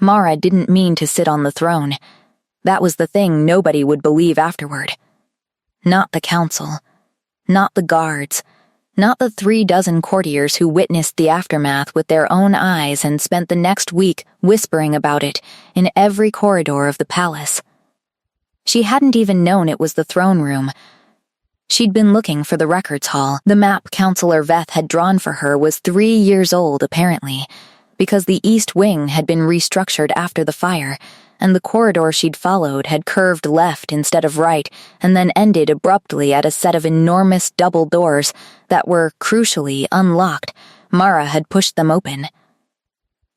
Mara didn't mean to sit on the throne. That was the thing nobody would believe afterward. Not the council. Not the guards. Not the 36 courtiers who witnessed the aftermath with their own eyes and spent the next week whispering about it in every corridor of the palace. She hadn't even known it was the throne room. She'd been looking for the records hall. The map Counselor Veth had drawn for her was 3 years old, apparently, because the east wing had been restructured after the fire, and the corridor she'd followed had curved left instead of right and then ended abruptly at a set of enormous double doors that were, crucially, unlocked. Mara had pushed them open.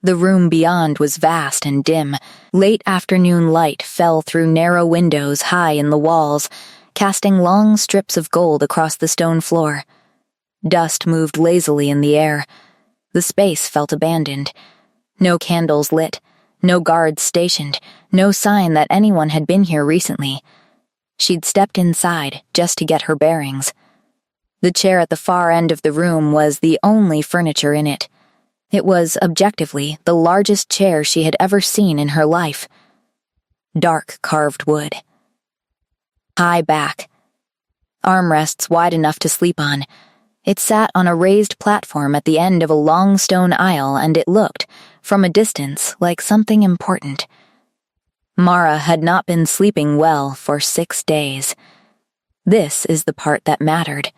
The room beyond was vast and dim. Late afternoon light fell through narrow windows high in the walls, casting long strips of gold across the stone floor. Dust moved lazily in the air. The space felt abandoned. No candles lit. No guards stationed, no sign that anyone had been here recently. She'd stepped inside just to get her bearings. The chair at the far end of the room was the only furniture in it. It was, objectively, the largest chair she had ever seen in her life. Dark carved wood. High back. Armrests wide enough to sleep on. It sat on a raised platform at the end of a long stone aisle, and it looked, from a distance, like something important. Mara had not been sleeping well for 6 days. This is the part that mattered.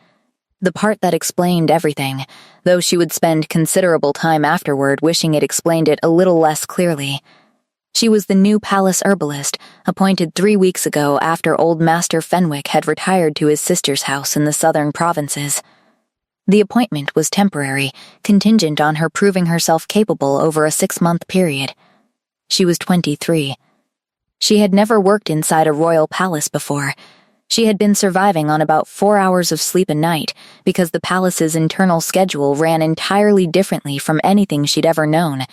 The part that explained everything, though she would spend considerable time afterward wishing it explained it a little less clearly. She was the new palace herbalist, appointed 3 weeks ago after old Master Fenwick had retired to his sister's house in the southern provinces. The appointment was temporary, contingent on her proving herself capable over a 6-month period. She was 23. She had never worked inside a royal palace before. She had been surviving on about 4 hours of sleep a night because the palace's internal schedule ran entirely differently from anything she'd ever known,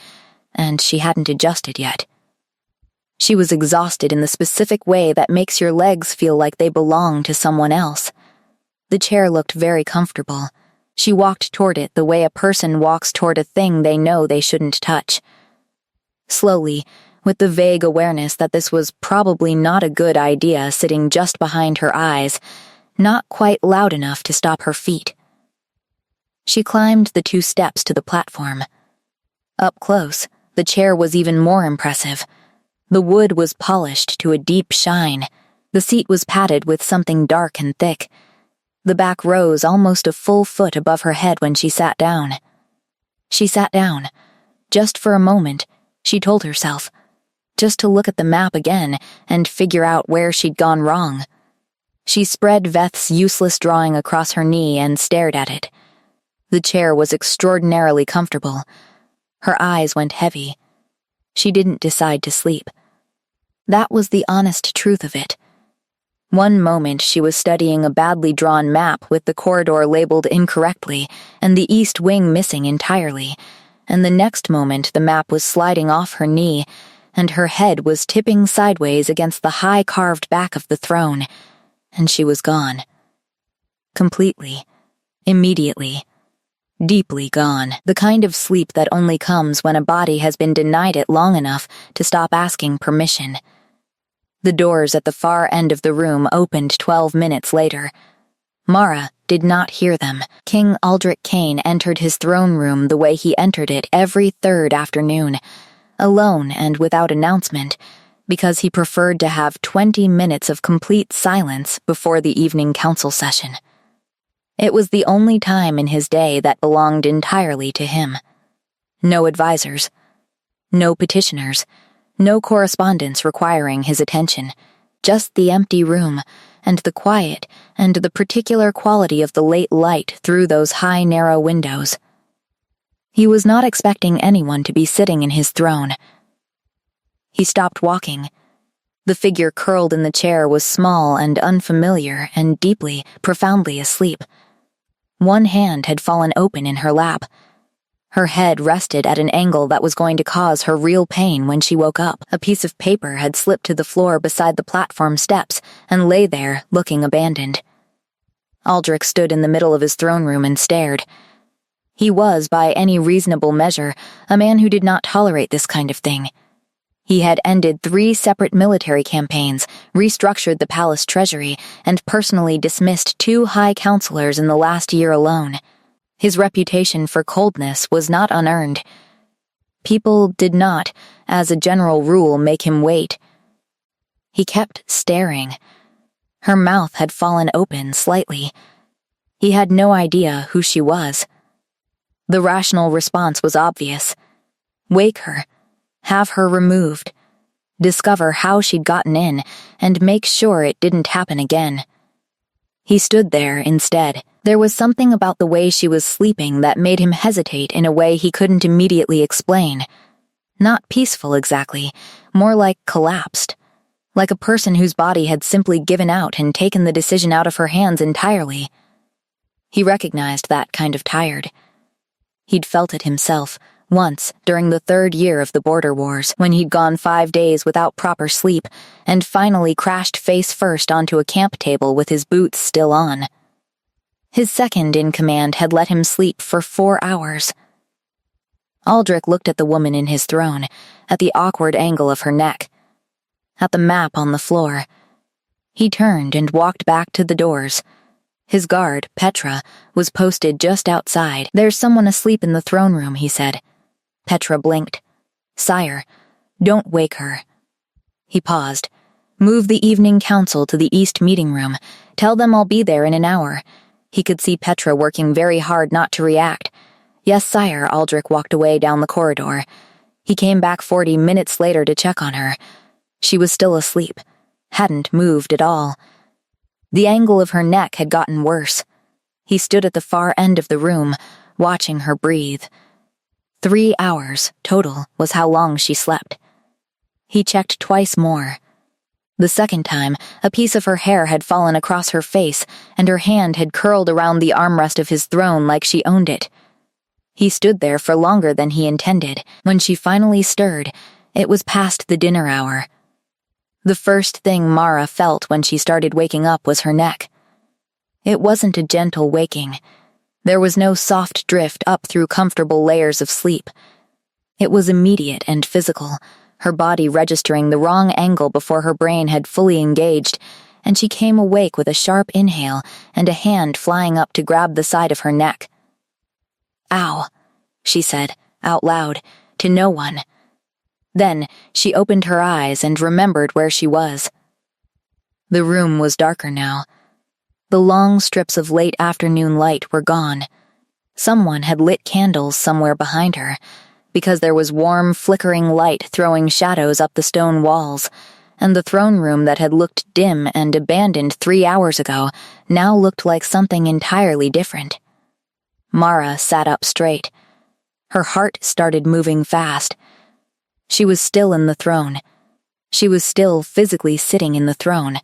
and she hadn't adjusted yet. She was exhausted in the specific way that makes your legs feel like they belong to someone else. The chair looked very comfortable. She walked toward it the way a person walks toward a thing they know they shouldn't touch. Slowly, with the vague awareness that this was probably not a good idea sitting just behind her eyes, not quite loud enough to stop her feet. She climbed the 2 steps to the platform. Up close, the chair was even more impressive. The wood was polished to a deep shine. The seat was padded with something dark and thick. The back rose almost a full foot above her head when she sat down. She sat down. Just for a moment, she told herself. Just to look at the map again and figure out where she'd gone wrong. She spread Veth's useless drawing across her knee and stared at it. The chair was extraordinarily comfortable. Her eyes went heavy. She didn't decide to sleep. That was the honest truth of it. One moment she was studying a badly drawn map with the corridor labeled incorrectly and the east wing missing entirely, and the next moment the map was sliding off her knee and her head was tipping sideways against the high carved back of the throne, and she was gone. Completely. Immediately. Deeply gone. The kind of sleep that only comes when a body has been denied it long enough to stop asking permission. The doors at the far end of the room opened 12 minutes later. Mara did not hear them. King Aldrich Kane entered his throne room the way he entered it every 3rd afternoon, alone and without announcement, because he preferred to have 20 minutes of complete silence before the evening council session. It was the only time in his day that belonged entirely to him. No advisors. No petitioners. No correspondence requiring his attention, just the empty room, and the quiet, and the particular quality of the late light through those high, narrow windows. He was not expecting anyone to be sitting in his throne. He stopped walking. The figure curled in the chair was small and unfamiliar and deeply, profoundly asleep. One hand had fallen open in her lap. Her head rested at an angle that was going to cause her real pain when she woke up. A piece of paper had slipped to the floor beside the platform steps and lay there, looking abandoned. Aldrich stood in the middle of his throne room and stared. He was, by any reasonable measure, a man who did not tolerate this kind of thing. He had ended 3 separate military campaigns, restructured the palace treasury, and personally dismissed 2 high counselors in the last year alone. His reputation for coldness was not unearned. People did not, as a general rule, make him wait. He kept staring. Her mouth had fallen open slightly. He had no idea who she was. The rational response was obvious. Wake her. Have her removed. Discover how she'd gotten in, and make sure it didn't happen again. He stood there instead. There was something about the way she was sleeping that made him hesitate in a way he couldn't immediately explain. Not peaceful exactly, more like collapsed. Like a person whose body had simply given out and taken the decision out of her hands entirely. He recognized that kind of tired. He'd felt it himself, once during the 3rd year of the border wars, when he'd gone 5 days without proper sleep and finally crashed face first onto a camp table with his boots still on. His second in command had let him sleep for 4 hours. Aldrich looked at the woman in his throne, at the awkward angle of her neck, at the map on the floor. He turned and walked back to the doors. His guard, Petra, was posted just outside. "There's someone asleep in the throne room," he said. Petra blinked. "Sire, don't wake her." He paused. "Move the evening council to the east meeting room. Tell them I'll be there in an hour." He could see Petra working very hard not to react. "Yes, sire." Aldrich walked away down the corridor. He came back 40 minutes later to check on her. She was still asleep. Hadn't moved at all. The angle of her neck had gotten worse. He stood at the far end of the room, watching her breathe. 3 hours, total, was how long she slept. He checked twice more. The second time, a piece of her hair had fallen across her face, and her hand had curled around the armrest of his throne like she owned it. He stood there for longer than he intended. When she finally stirred, it was past the dinner hour. The first thing Mara felt when she started waking up was her neck. It wasn't a gentle waking. There was no soft drift up through comfortable layers of sleep. It was immediate and physical, her body registering the wrong angle before her brain had fully engaged, and she came awake with a sharp inhale and a hand flying up to grab the side of her neck. "Ow," she said, out loud, to no one. Then she opened her eyes and remembered where she was. The room was darker now. The long strips of late afternoon light were gone. Someone had lit candles somewhere behind her, because there was warm, flickering light throwing shadows up the stone walls, and the throne room that had looked dim and abandoned 3 hours ago now looked like something entirely different. Mara sat up straight. Her heart started moving fast. She was still in the throne. She was still physically sitting in the throne,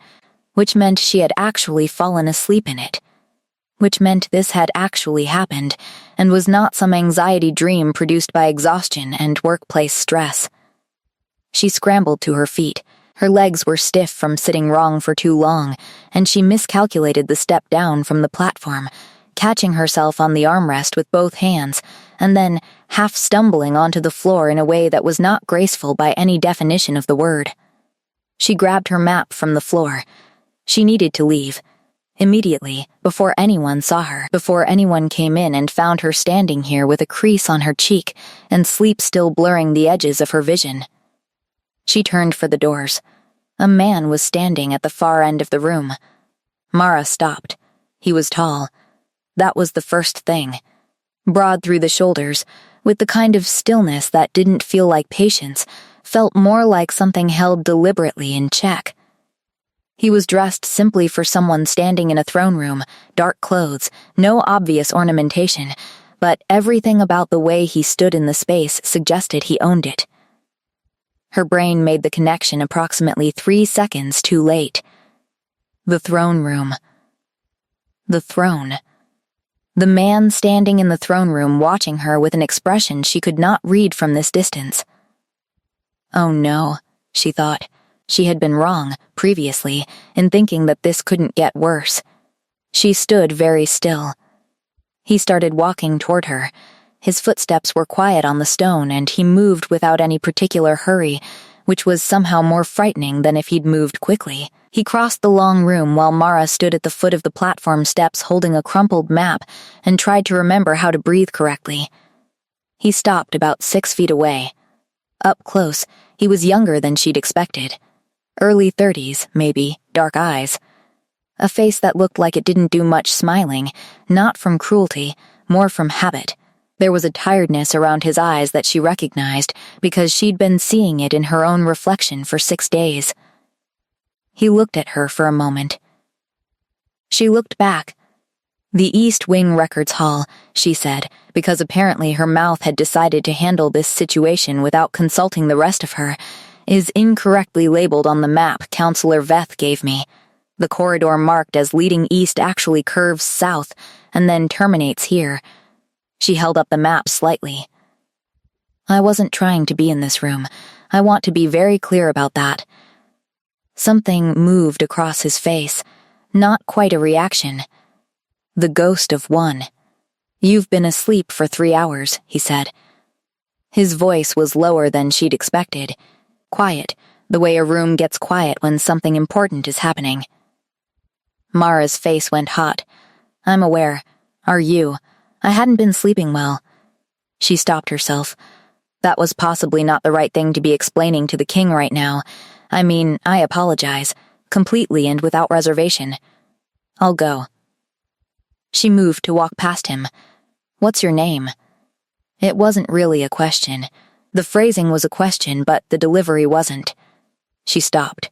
which meant she had actually fallen asleep in it, which meant this had actually happened, and was not some anxiety dream produced by exhaustion and workplace stress. She scrambled to her feet. Her legs were stiff from sitting wrong for too long, and she miscalculated the step down from the platform, catching herself on the armrest with both hands, and then half stumbling onto the floor in a way that was not graceful by any definition of the word. She grabbed her map from the floor. She needed to leave. Immediately, before anyone saw her, before anyone came in and found her standing here with a crease on her cheek and sleep still blurring the edges of her vision. She turned for the doors. A man was standing at the far end of the room. Mara stopped. He was tall. That was the first thing. Broad through the shoulders, with the kind of stillness that didn't feel like patience, felt more like something held deliberately in check. He was dressed simply for someone standing in a throne room, dark clothes, no obvious ornamentation, but everything about the way he stood in the space suggested he owned it. Her brain made the connection approximately 3 seconds too late. The throne room. The throne. The man standing in the throne room watching her with an expression she could not read from this distance. Oh no, she thought. She had been wrong, previously, in thinking that this couldn't get worse. She stood very still. He started walking toward her. His footsteps were quiet on the stone, and he moved without any particular hurry, which was somehow more frightening than if he'd moved quickly. He crossed the long room while Mara stood at the foot of the platform steps holding a crumpled map and tried to remember how to breathe correctly. He stopped about 6 feet away. Up close, he was younger than she'd expected. Early 30s, maybe, dark eyes. A face that looked like it didn't do much smiling, not from cruelty, more from habit. There was a tiredness around his eyes that she recognized because she'd been seeing it in her own reflection for 6 days. He looked at her for a moment. She looked back. "The East Wing Records Hall," she said, because apparently her mouth had decided to handle this situation without consulting the rest of her, "is incorrectly labeled on the map Counselor Veth gave me. The corridor marked as leading east actually curves south and then terminates here." She held up the map slightly. "I wasn't trying to be in this room. I want to be very clear about that." Something moved across his face, not quite a reaction. The ghost of one. "You've been asleep for 3 hours," he said. His voice was lower than she'd expected. Quiet, the way a room gets quiet when something important is happening. Mara's face went hot. "I'm aware. Are you? I hadn't been sleeping well." She stopped herself. That was possibly not the right thing to be explaining to the king right now. I mean, I apologize, completely and without reservation. "I'll go." She moved to walk past him. "What's your name?" It wasn't really a question. The phrasing was a question, but the delivery wasn't. She stopped.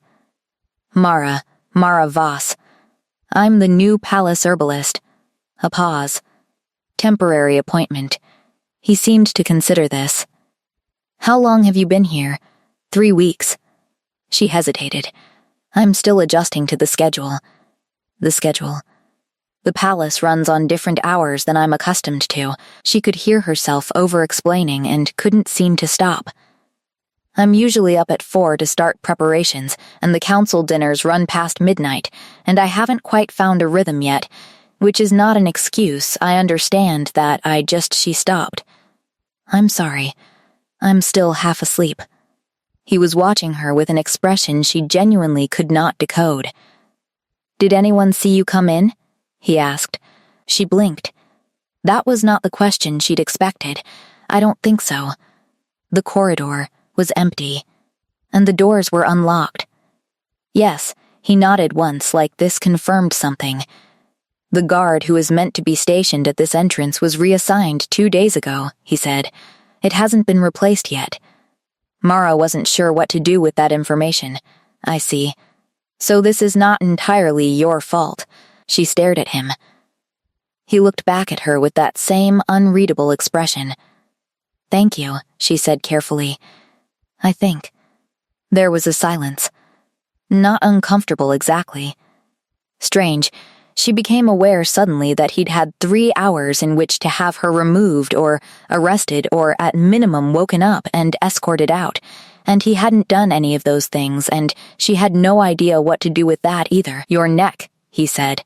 Mara Voss. I'm the new palace herbalist." A pause. "Temporary appointment." He seemed to consider this. "How long have you been here?" 3 weeks. She hesitated. "I'm still adjusting to the schedule." The schedule. "The palace runs on different hours than I'm accustomed to." She could hear herself over-explaining and couldn't seem to stop. "I'm usually up at 4 to start preparations, and the council dinners run past midnight, and I haven't quite found a rhythm yet, which is not an excuse. I understand that She stopped. "I'm sorry. I'm still half asleep." He was watching her with an expression she genuinely could not decode. "Did anyone see you come in?" he asked. She blinked. That was not the question she'd expected. "I don't think so." The corridor was empty, and the doors were unlocked. "Yes," he nodded once, like this confirmed something. "The guard who is meant to be stationed at this entrance was reassigned 2 days ago," he said. "It hasn't been replaced yet." Mara wasn't sure what to do with that information. "I see. So this is not entirely your fault." She stared at him. He looked back at her with that same unreadable expression. "Thank you," she said carefully. "I think." There was a silence. Not uncomfortable exactly. Strange. She became aware suddenly that he'd had 3 hours in which to have her removed or arrested or at minimum woken up and escorted out, and he hadn't done any of those things, and she had no idea what to do with that either. "Your neck," he said.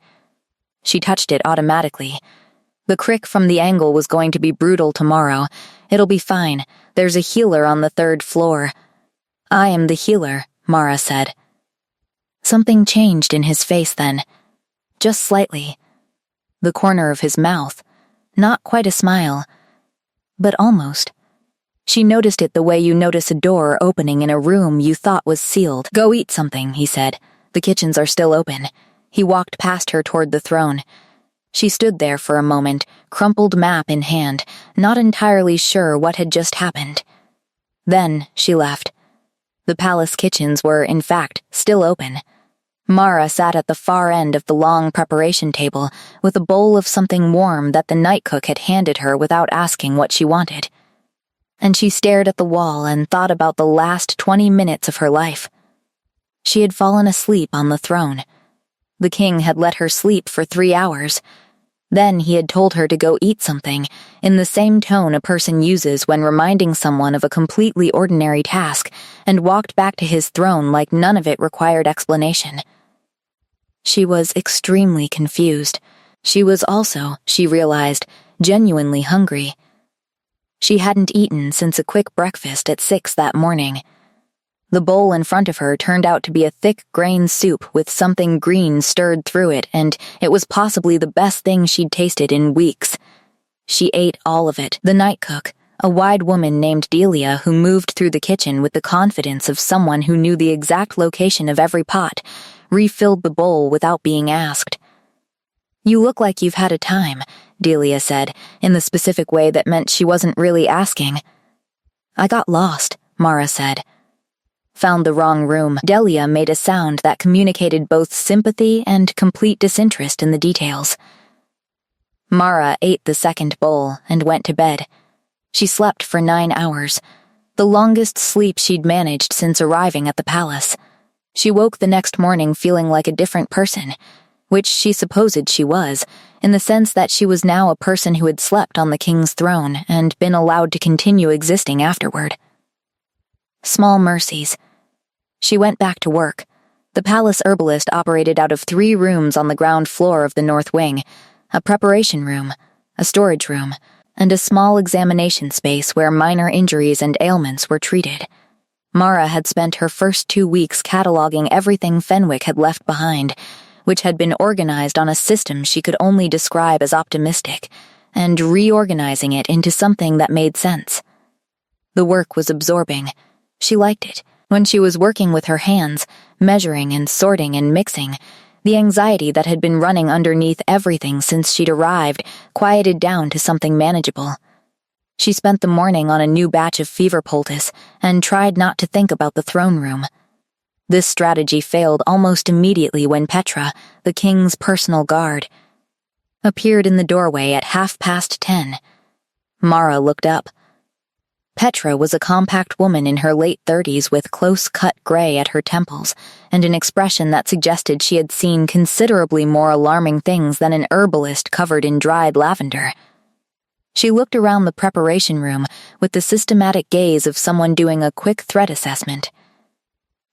She touched it automatically. "The crick from the angle was going to be brutal tomorrow. It'll be fine. There's a healer on the 3rd floor." "I am the healer," Mara said. Something changed in his face then. Just slightly. The corner of his mouth. Not quite a smile, but almost. She noticed it the way you notice a door opening in a room you thought was sealed. "Go eat something," he said. "The kitchens are still open." He walked past her toward the throne. She stood there for a moment, crumpled map in hand, not entirely sure what had just happened. Then she left. The palace kitchens were, in fact, still open. Mara sat at the far end of the long preparation table with a bowl of something warm that the night cook had handed her without asking what she wanted. And she stared at the wall and thought about the last 20 minutes of her life. She had fallen asleep on the throne. The king had let her sleep for 3 hours. Then he had told her to go eat something, in the same tone a person uses when reminding someone of a completely ordinary task, and walked back to his throne like none of it required explanation. She was extremely confused. She was also, she realized, genuinely hungry. She hadn't eaten since a quick breakfast at 6 that morning. The bowl in front of her turned out to be a thick grain soup with something green stirred through it, and it was possibly the best thing she'd tasted in weeks. She ate all of it. The night cook, a wide woman named Delia who moved through the kitchen with the confidence of someone who knew the exact location of every pot, refilled the bowl without being asked. "You look like you've had a time," Delia said, in the specific way that meant she wasn't really asking. "I got lost," Mara said. "Found the wrong room." Delia made a sound that communicated both sympathy and complete disinterest in the details. Mara ate the second bowl and went to bed. She slept for 9 hours, the longest sleep she'd managed since arriving at the palace. She woke the next morning feeling like a different person, which she supposed she was, in the sense that she was now a person who had slept on the king's throne and been allowed to continue existing afterward. Small mercies. She went back to work. The palace herbalist operated out of 3 rooms on the ground floor of the north wing, a preparation room, a storage room, and a small examination space where minor injuries and ailments were treated. Mara had spent her first 2 weeks cataloging everything Fenwick had left behind, which had been organized on a system she could only describe as optimistic, and reorganizing it into something that made sense. The work was absorbing. She liked it. When she was working with her hands, measuring and sorting and mixing, the anxiety that had been running underneath everything since she'd arrived quieted down to something manageable. She spent the morning on a new batch of fever poultice and tried not to think about the throne room. This strategy failed almost immediately when Petra, the king's personal guard, appeared in the doorway at 10:30. Mara looked up. Petra was a compact woman in her late 30s with close-cut gray at her temples and an expression that suggested she had seen considerably more alarming things than an herbalist covered in dried lavender. She looked around the preparation room with the systematic gaze of someone doing a quick threat assessment.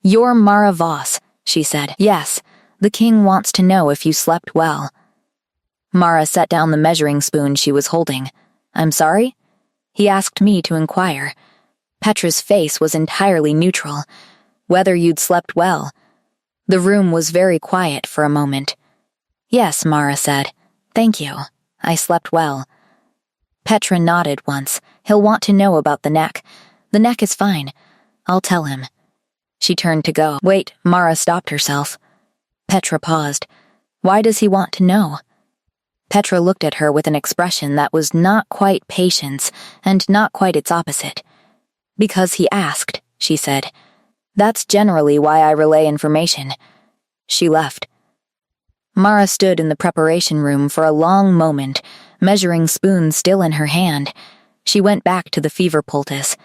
"You're Mara Voss," she said. "Yes, the king wants to know if you slept well." Mara set down the measuring spoon she was holding. "I'm sorry?" He asked me to inquire. Petra's face was entirely neutral. Whether you'd slept well. The room was very quiet for a moment. "Yes," Mara said. "Thank you. I slept well." Petra nodded once. "He'll want to know about the neck. The neck is fine. I'll tell him." She turned to go. "Wait," Mara stopped herself. Petra paused. "Why does he want to know?" Petra looked at her with an expression that was not quite patience and not quite its opposite. "Because he asked," she said. "That's generally why I relay information." She left. Mara stood in the preparation room for a long moment, measuring spoon still in her hand. She went back to the fever poultice.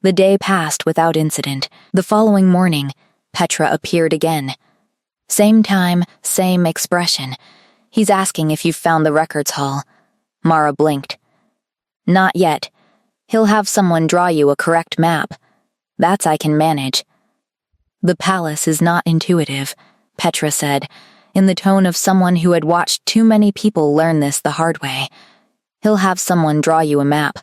The day passed without incident. The following morning, Petra appeared again. Same time, same expression. "He's asking if you've found the records hall." Mara blinked. "Not yet. He'll have someone draw you a correct map. That's I can manage." "The palace is not intuitive," Petra said, in the tone of someone who had watched too many people learn this the hard way. "He'll have someone draw you a map."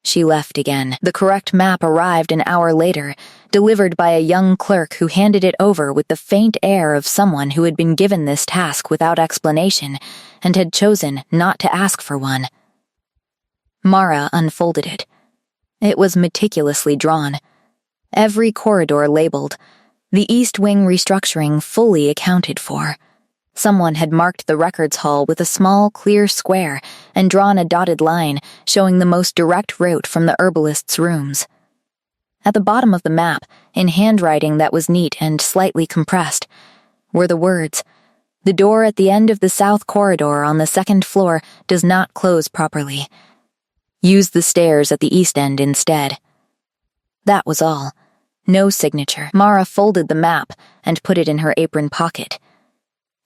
She left again. The correct map arrived an hour later, delivered by a young clerk who handed it over with the faint air of someone who had been given this task without explanation and had chosen not to ask for one. Mara unfolded it. It was meticulously drawn. Every corridor labeled. The East Wing restructuring fully accounted for. Someone had marked the records hall with a small, clear square and drawn a dotted line showing the most direct route from the herbalist's rooms. At the bottom of the map, in handwriting that was neat and slightly compressed, were the words, "The door at the end of the south corridor on the 2nd floor does not close properly. Use the stairs at the east end instead." That was all. No signature. Mara folded the map and put it in her apron pocket.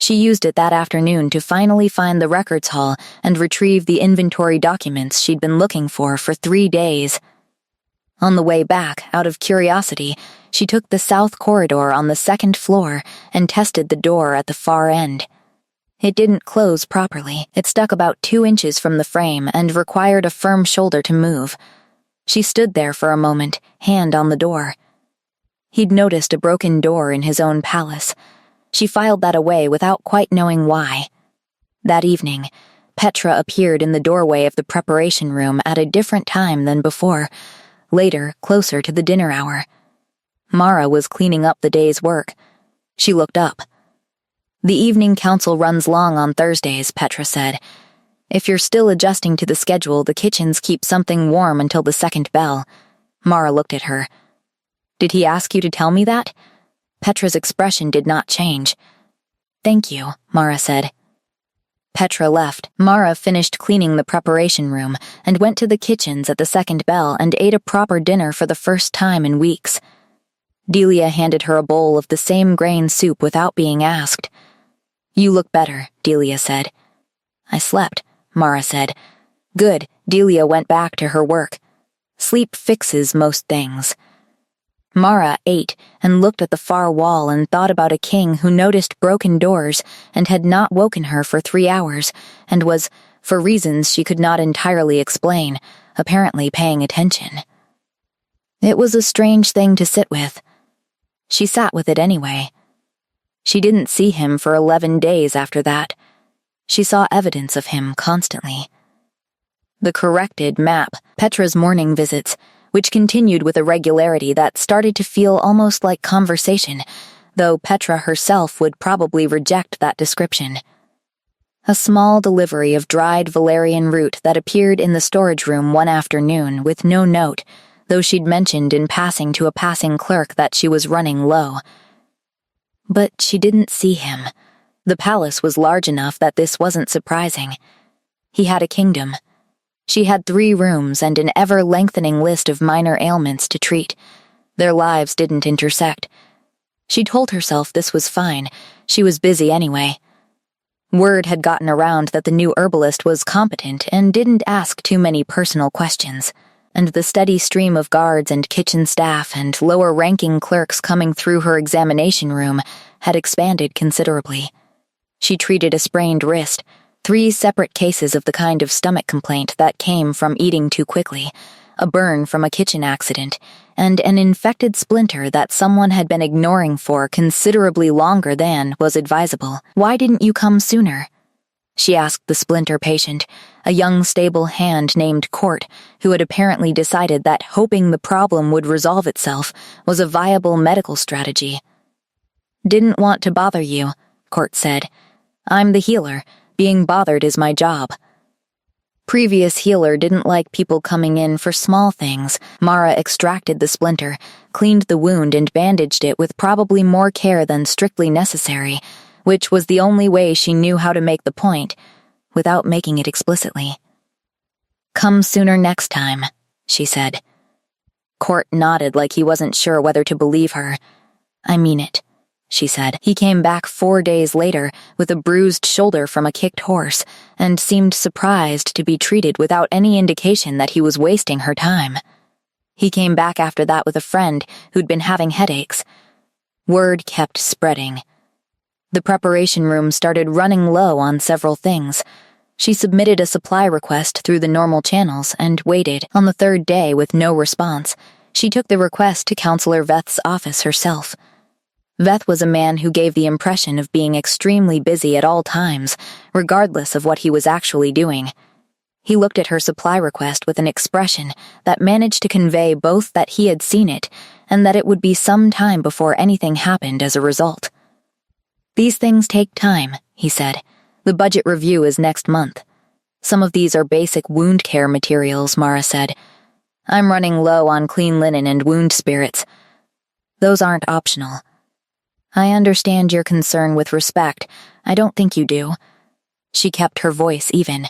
She used it that afternoon to finally find the records hall and retrieve the inventory documents she'd been looking for 3 days. On the way back, out of curiosity, she took the south corridor on the 2nd floor and tested the door at the far end. It didn't close properly. It stuck about 2 inches from the frame and required a firm shoulder to move. She stood there for a moment, hand on the door. He'd noticed a broken door in his own palace. She filed that away without quite knowing why. That evening, Petra appeared in the doorway of the preparation room at a different time than before, later, closer to the dinner hour. Mara was cleaning up the day's work. She looked up. The evening council runs long on Thursdays, Petra said. If you're still adjusting to the schedule, the kitchens keep something warm until the second bell. Mara looked at her. Did he ask you to tell me that? Petra's expression did not change. Thank you, Mara said. Petra left. Mara finished cleaning the preparation room and went to the kitchens at the second bell and ate a proper dinner for the first time in weeks. Delia handed her a bowl of the same grain soup without being asked. You look better, Delia said. I slept, Mara said. Good, Delia went back to her work. Sleep fixes most things. Mara ate and looked at the far wall and thought about a king who noticed broken doors and had not woken her for 3 hours and was, for reasons she could not entirely explain, apparently paying attention. It was a strange thing to sit with. She sat with it anyway. She didn't see him for 11 days after that. She saw evidence of him constantly. The corrected map, Petra's morning visits, which continued with a regularity that started to feel almost like conversation, though Petra herself would probably reject that description. A small delivery of dried valerian root that appeared in the storage room one afternoon with no note, though she'd mentioned in passing to a passing clerk that she was running low. But she didn't see him. The palace was large enough that this wasn't surprising. He had a kingdom. She had 3 rooms and an ever-lengthening list of minor ailments to treat. Their lives didn't intersect. She told herself this was fine. She was busy anyway. Word had gotten around that the new herbalist was competent and didn't ask too many personal questions, and the steady stream of guards and kitchen staff and lower-ranking clerks coming through her examination room had expanded considerably. She treated a sprained wrist, 3 separate cases of the kind of stomach complaint that came from eating too quickly, a burn from a kitchen accident, and an infected splinter that someone had been ignoring for considerably longer than was advisable. Why didn't you come sooner? She asked the splinter patient, a young stable hand named Court, who had apparently decided that hoping the problem would resolve itself was a viable medical strategy. Didn't want to bother you, Court said. I'm the healer. Being bothered is my job. Previous healer didn't like people coming in for small things. Mara extracted the splinter, cleaned the wound and bandaged it with probably more care than strictly necessary, which was the only way she knew how to make the point, without making it explicitly. Come sooner next time, she said. Court nodded like he wasn't sure whether to believe her. I mean it, she said. He came back 4 days later with a bruised shoulder from a kicked horse and seemed surprised to be treated without any indication that he was wasting her time. He came back after that with a friend who'd been having headaches. Word kept spreading. The preparation room started running low on several things. She submitted a supply request through the normal channels and waited. On the 3rd day with no response, she took the request to Counselor Veth's office herself. Veth was a man who gave the impression of being extremely busy at all times, regardless of what he was actually doing. He looked at her supply request with an expression that managed to convey both that he had seen it and that it would be some time before anything happened as a result. These things take time, he said. The budget review is next month. Some of these are basic wound care materials, Mara said. I'm running low on clean linen and wound spirits. Those aren't optional. I understand your concern with respect. I don't think you do. She kept her voice even.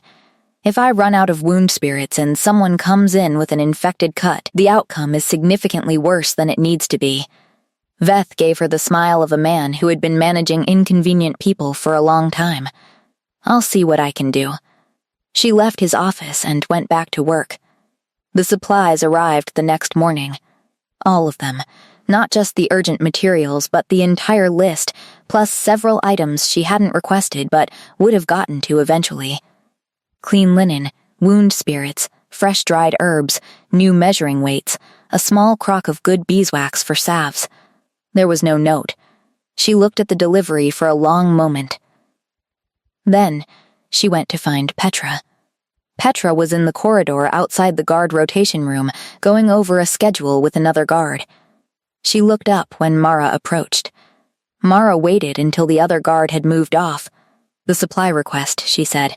If I run out of wound spirits and someone comes in with an infected cut, the outcome is significantly worse than it needs to be. Veth gave her the smile of a man who had been managing inconvenient people for a long time. I'll see what I can do. She left his office and went back to work. The supplies arrived the next morning. All of them. Not just the urgent materials, but the entire list, plus several items she hadn't requested but would have gotten to eventually. Clean linen, wound spirits, fresh dried herbs, new measuring weights, a small crock of good beeswax for salves. There was no note. She looked at the delivery for a long moment. Then, she went to find Petra. Petra was in the corridor outside the guard rotation room, going over a schedule with another guard. She looked up when Mara approached. Mara waited until the other guard had moved off. "The supply request," she said.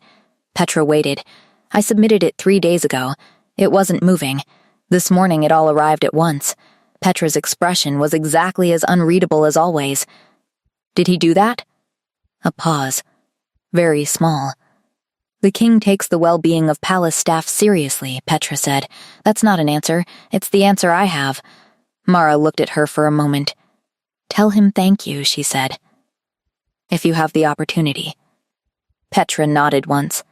Petra waited. "I submitted it 3 days ago. It wasn't moving. This morning it all arrived at once." Petra's expression was exactly as unreadable as always. "Did he do that?" A pause. Very small. "The king takes the well-being of palace staff seriously," Petra said. "That's not an answer. It's the answer I have." Mara looked at her for a moment. "Tell him thank you," she said. "If you have the opportunity." Petra nodded once.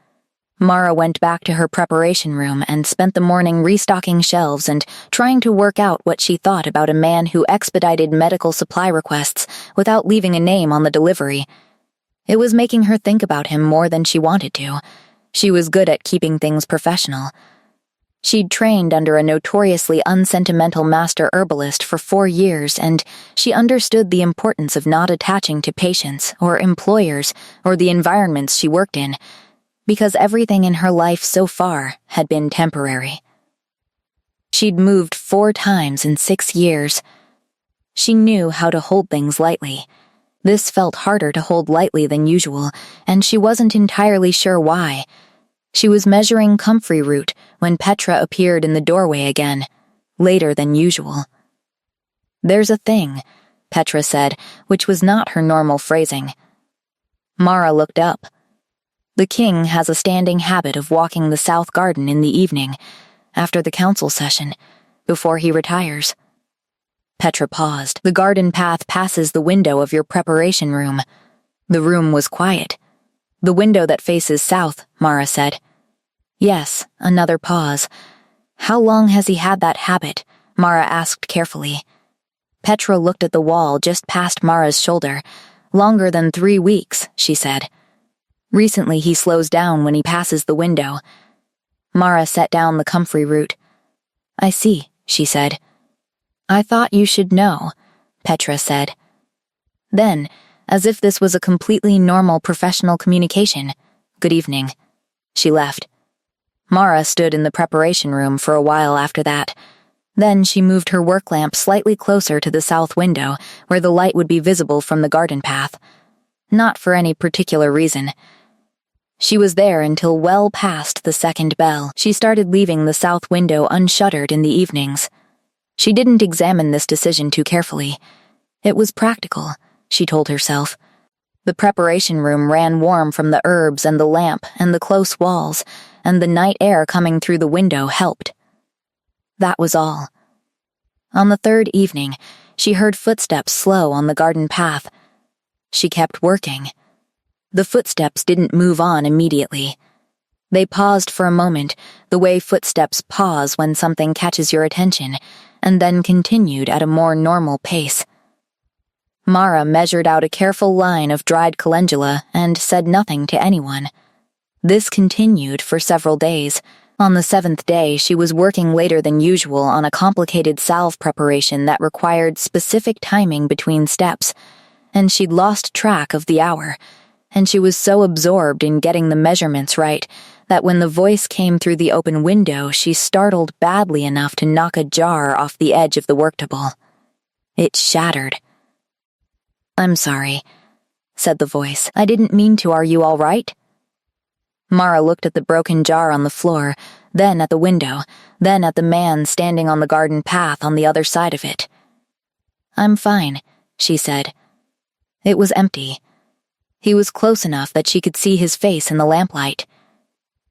Mara went back to her preparation room and spent the morning restocking shelves and trying to work out what she thought about a man who expedited medical supply requests without leaving a name on the delivery. It was making her think about him more than she wanted to. She was good at keeping things professional. She'd trained under a notoriously unsentimental master herbalist for 4 years, and she understood the importance of not attaching to patients or employers or the environments she worked in, because everything in her life so far had been temporary. She'd moved 4 times in 6 years. She knew how to hold things lightly. This felt harder to hold lightly than usual, and she wasn't entirely sure why. She was measuring comfrey route when Petra appeared in the doorway again, later than usual. "There's a thing," Petra said, which was not her normal phrasing. Mara looked up. "The king has a standing habit of walking the south garden in the evening, after the council session, before he retires." Petra paused. "The garden path passes the window of your preparation room." The room was quiet. "The window that faces south," Mara said. "Yes," another pause. "How long has he had that habit?" Mara asked carefully. Petra looked at the wall just past Mara's shoulder. "Longer than 3 weeks," she said. "Recently he slows down when he passes the window." Mara set down the comfrey route. "I see," she said. "I thought you should know," Petra said. Then, as if this was a completely normal professional communication, "Good evening." She left. Mara stood in the preparation room for a while after that. Then she moved her work lamp slightly closer to the south window, where the light would be visible from the garden path. Not for any particular reason. She was there until well past the second bell. She started leaving the south window unshuttered in the evenings. She didn't examine this decision too carefully. It was practical, she told herself. The preparation room ran warm from the herbs and the lamp and the close walls, and the night air coming through the window helped. That was all. On the 3rd evening, she heard footsteps slow on the garden path. She kept working. The footsteps didn't move on immediately. They paused for a moment, the way footsteps pause when something catches your attention, and then continued at a more normal pace. Mara measured out a careful line of dried calendula and said nothing to anyone. This continued for several days. On the 7th day, she was working later than usual on a complicated salve preparation that required specific timing between steps, and she'd lost track of the hour, and she was so absorbed in getting the measurements right that when the voice came through the open window, she startled badly enough to knock a jar off the edge of the worktable. It shattered. "I'm sorry," said the voice. "I didn't mean to. Are you all right?" Mara looked at the broken jar on the floor, then at the window, then at the man standing on the garden path on the other side of it. "I'm fine," she said. It was empty. He was close enough that she could see his face in the lamplight.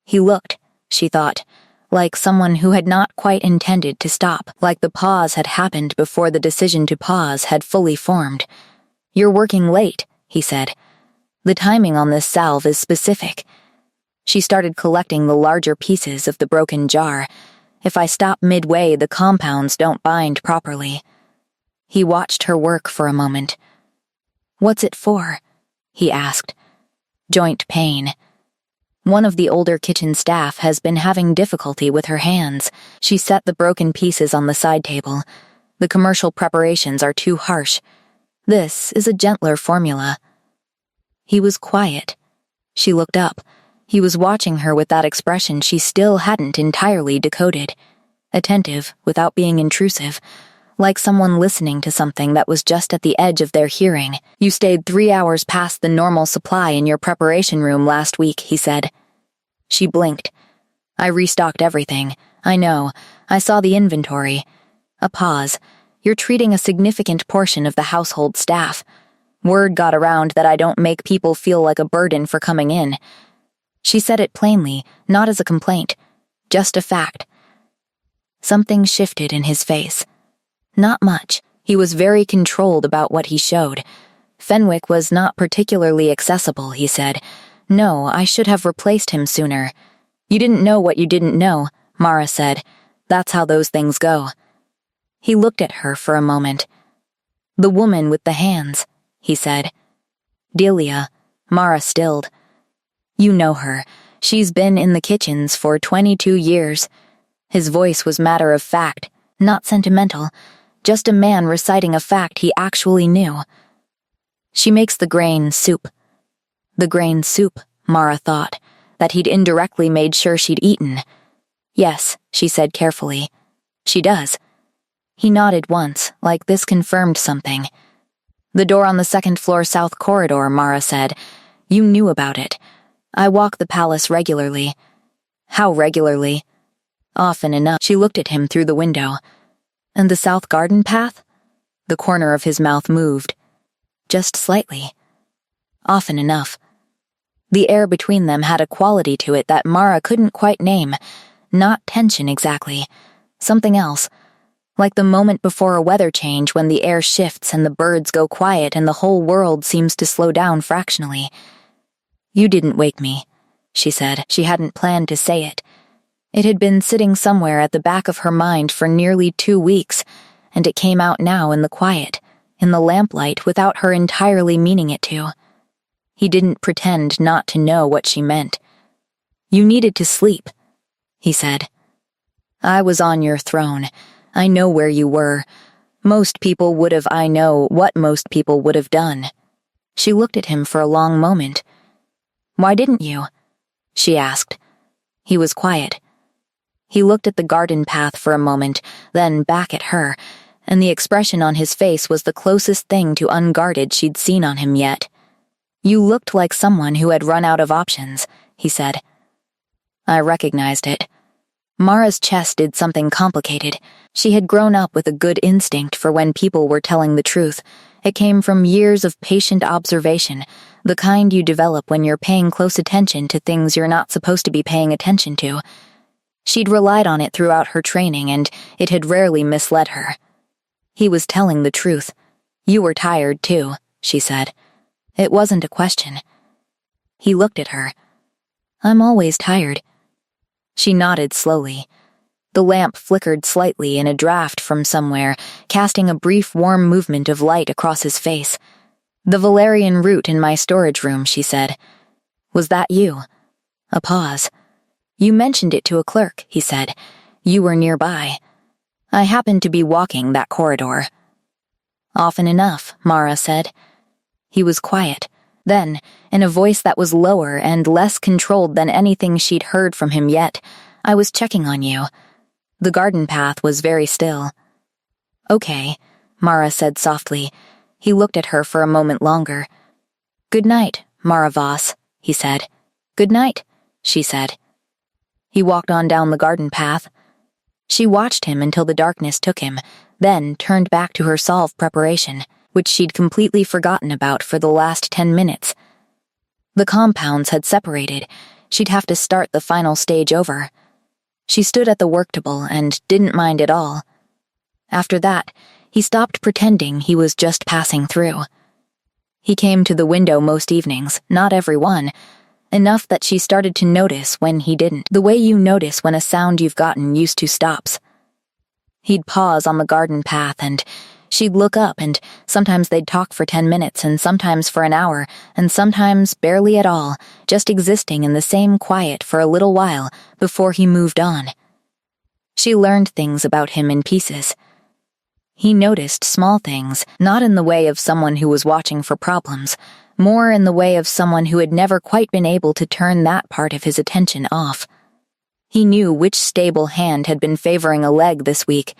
He looked, she thought, like someone who had not quite intended to stop, like the pause had happened before the decision to pause had fully formed. "You're working late," he said. "The timing on this salve is specific." She started collecting the larger pieces of the broken jar. "If I stop midway, the compounds don't bind properly." He watched her work for a moment. "What's it for?" he asked. "Joint pain. One of the older kitchen staff has been having difficulty with her hands." She set the broken pieces on the side table. "The commercial preparations are too harsh. This is a gentler formula. He was quiet. She looked up. He was watching her with that expression she still hadn't entirely decoded. Attentive, without being intrusive. Like someone listening to something that was just at the edge of their hearing. "You stayed 3 hours past the normal supply in your preparation room last week," he said. She blinked. "I restocked everything. I know. I saw the inventory." A pause. "You're treating a significant portion of the household staff. Word got around that I don't make people feel like a burden for coming in." She said it plainly, not as a complaint. Just a fact. Something shifted in his face. Not much. He was very controlled about what he showed. Fenwick was not particularly accessible, he said. "No, I should have replaced him sooner." "You didn't know what you didn't know," Mara said. "That's how those things go." He looked at her for a moment. "The woman with the hands," he said. "Delia," Mara stilled. "You know her. She's been in the kitchens for 22 years. His voice was matter of fact, not sentimental, just a man reciting a fact he actually knew. "She makes the grain soup." The grain soup, Mara thought, that he'd indirectly made sure she'd eaten. "Yes," she said carefully. "She does." He nodded once, like this confirmed something. "The door on the second-floor south corridor," Mara said. "You knew about it. I walk the palace regularly." "How regularly?" "Often enough." She looked at him through the window. "And the south garden path?" The corner of his mouth moved. Just slightly. "Often enough." The air between them had a quality to it that Mara couldn't quite name. Not tension exactly. Something else. Like the moment before a weather change when the air shifts and the birds go quiet and the whole world seems to slow down fractionally. "You didn't wake me," she said. She hadn't planned to say it. It had been sitting somewhere at the back of her mind for nearly 2 weeks, and it came out now in the quiet, in the lamplight, without her entirely meaning it to. He didn't pretend not to know what she meant. "You needed to sleep," he said. "I was on your throne. I know where you were. Most people would have, I know what most people would have done." She looked at him for a long moment. "Why didn't you?" she asked. He was quiet. He looked at the garden path for a moment, then back at her, and the expression on his face was the closest thing to unguarded she'd seen on him yet. "You looked like someone who had run out of options," he said. I recognized it. Mara's chest did something complicated. She had grown up with a good instinct for when people were telling the truth. It came from years of patient observation, the kind you develop when you're paying close attention to things you're not supposed to be paying attention to. She'd relied on it throughout her training, and it had rarely misled her. He was telling the truth. "You were tired, too," she said. It wasn't a question. He looked at her. "I'm always tired." She nodded slowly. The lamp flickered slightly in a draft from somewhere, casting a brief warm movement of light across his face. "The valerian root in my storage room," she said. "Was that you?" A pause. "You mentioned it to a clerk," he said. "You were nearby." "I happened to be walking that corridor." "Often enough," Mara said. He was quiet. Then, in a voice that was lower and less controlled than anything she'd heard from him yet, "I was checking on you." The garden path was very still. "Okay," Mara said softly. He looked at her for a moment longer. "Good night, Mara Voss," he said. "Good night," she said. He walked on down the garden path. She watched him until the darkness took him, then turned back to her solve preparation, which she'd completely forgotten about for the last 10 minutes. The compounds had separated. She'd have to start the final stage over. She stood at the work table and didn't mind at all. After that, he stopped pretending he was just passing through. He came to the window most evenings, not every one, enough that she started to notice when he didn't, the way you notice when a sound you've gotten used to stops. He'd pause on the garden path, and she'd look up, and sometimes they'd talk for 10 minutes, and sometimes for an hour, and sometimes barely at all, just existing in the same quiet for a little while before he moved on. She learned things about him in pieces. He noticed small things, not in the way of someone who was watching for problems, more in the way of someone who had never quite been able to turn that part of his attention off. He knew which stable hand had been favoring a leg this week,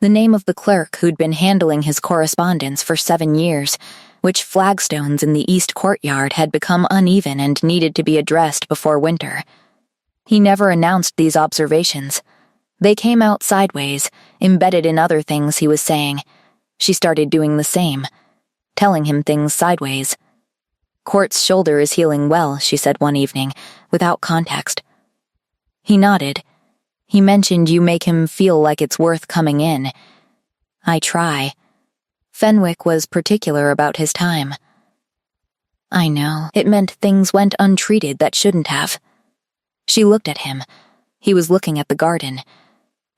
the name of the clerk who'd been handling his correspondence for 7 years, which flagstones in the east courtyard had become uneven and needed to be addressed before winter. He never announced these observations. They came out sideways, embedded in other things he was saying. She started doing the same, telling him things sideways. "Court's shoulder is healing well," she said one evening, without context. He nodded. "He mentioned you make him feel like it's worth coming in." "I try." Fenwick was particular about his time. "I know. It meant things went untreated that shouldn't have." She looked at him. He was looking at the garden.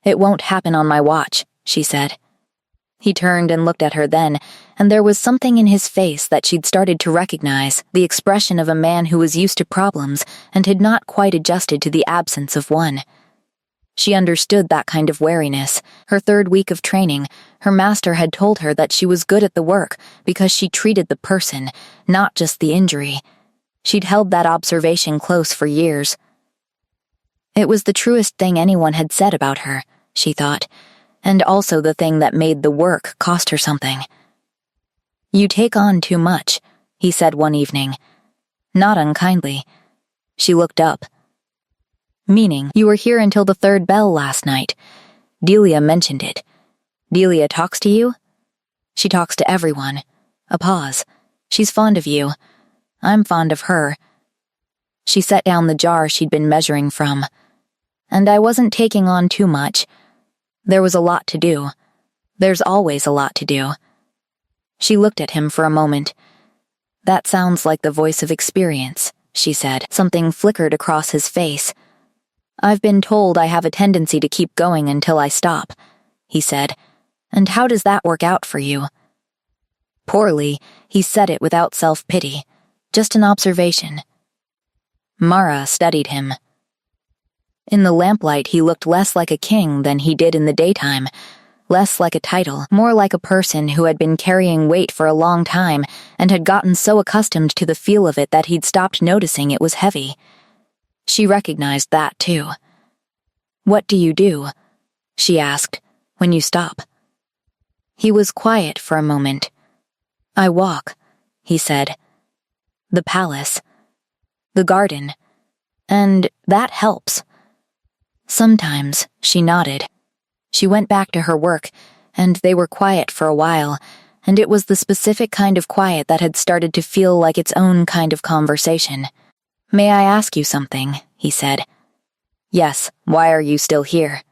"It won't happen on my watch," she said. He turned and looked at her then, and there was something in his face that she'd started to recognize, the expression of a man who was used to problems and had not quite adjusted to the absence of one. She understood that kind of wariness. Her 3rd week of training, her master had told her that she was good at the work because she treated the person, not just the injury. She'd held that observation close for years. It was the truest thing anyone had said about her, she thought, and also the thing that made the work cost her something. "You take on too much," he said one evening. Not unkindly. She looked up. "Meaning, you were here until the 3rd bell last night. Delia mentioned it. Delia talks to you?" "She talks to everyone." A pause. "She's fond of you. I'm fond of her." She set down the jar she'd been measuring from. "And I wasn't taking on too much. There was a lot to do. There's always a lot to do." She looked at him for a moment. "That sounds like the voice of experience," she said. Something flickered across his face. "I've been told I have a tendency to keep going until I stop," he said. "And how does that work out for you?" Poorly, he said it without self-pity. Just an observation. Mara studied him. In the lamplight, he looked less like a king than he did in the daytime, less like a title, more like a person who had been carrying weight for a long time and had gotten so accustomed to the feel of it that he'd stopped noticing it was heavy. She recognized that, too. "What do you do?" she asked, "when you stop?" He was quiet for a moment. "I walk," he said. "The palace. The garden. And that helps." "Sometimes," she nodded. She went back to her work, and they were quiet for a while, and it was the specific kind of quiet that had started to feel like its own kind of conversation. "May I ask you something?" he said. "Yes, why are you still here?"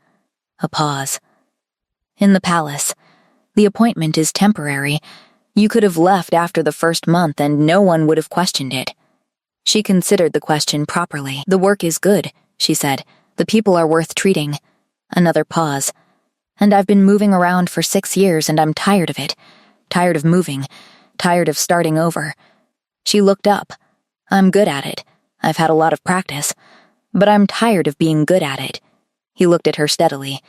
A pause. "In the palace. The appointment is temporary. You could have left after the 1st month and no one would have questioned it." She considered the question properly. "The work is good," she said. "The people are worth treating." Another pause. "And I've been moving around for 6 years and I'm tired of it. Tired of moving. Tired of starting over." She looked up. "I'm good at it. I've had a lot of practice. But I'm tired of being good at it." He looked at her steadily.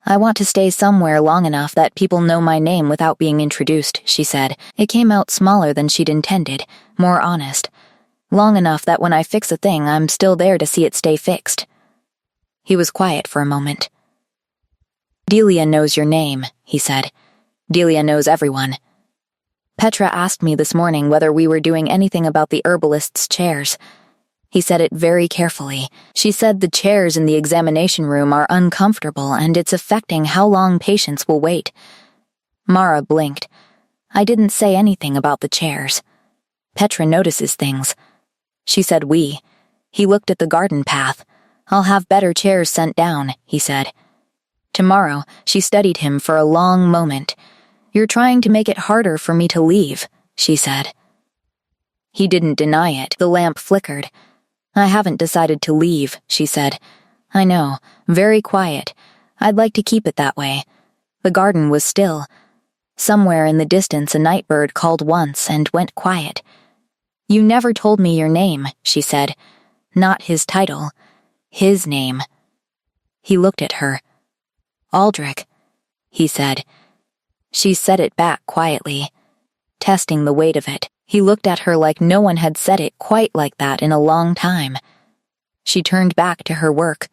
"I want to stay somewhere long enough that people know my name without being introduced," she said. It came out smaller than she'd intended, more honest. "Long enough that when I fix a thing, I'm still there to see it stay fixed." He was quiet for a moment. "Delia knows your name," he said. "Delia knows everyone. Petra asked me this morning whether we were doing anything about the herbalist's chairs." He said it very carefully. "She said the chairs in the examination room are uncomfortable and it's affecting how long patients will wait." Mara blinked. "I didn't say anything about the chairs. Petra notices things." She said we. He looked at the garden path. "I'll have better chairs sent down," he said. Tomorrow, she studied him for a long moment. "You're trying to make it harder for me to leave," she said. He didn't deny it. The lamp flickered. "I haven't decided to leave," she said. "I know, very quiet. I'd like to keep it that way." The garden was still. Somewhere in the distance a night bird called once and went quiet. "You never told me your name," she said. "Not his title. His name." He looked at her. "Aldrich," he said. She set it back quietly, testing the weight of it. He looked at her like no one had said it quite like that in a long time. She turned back to her work.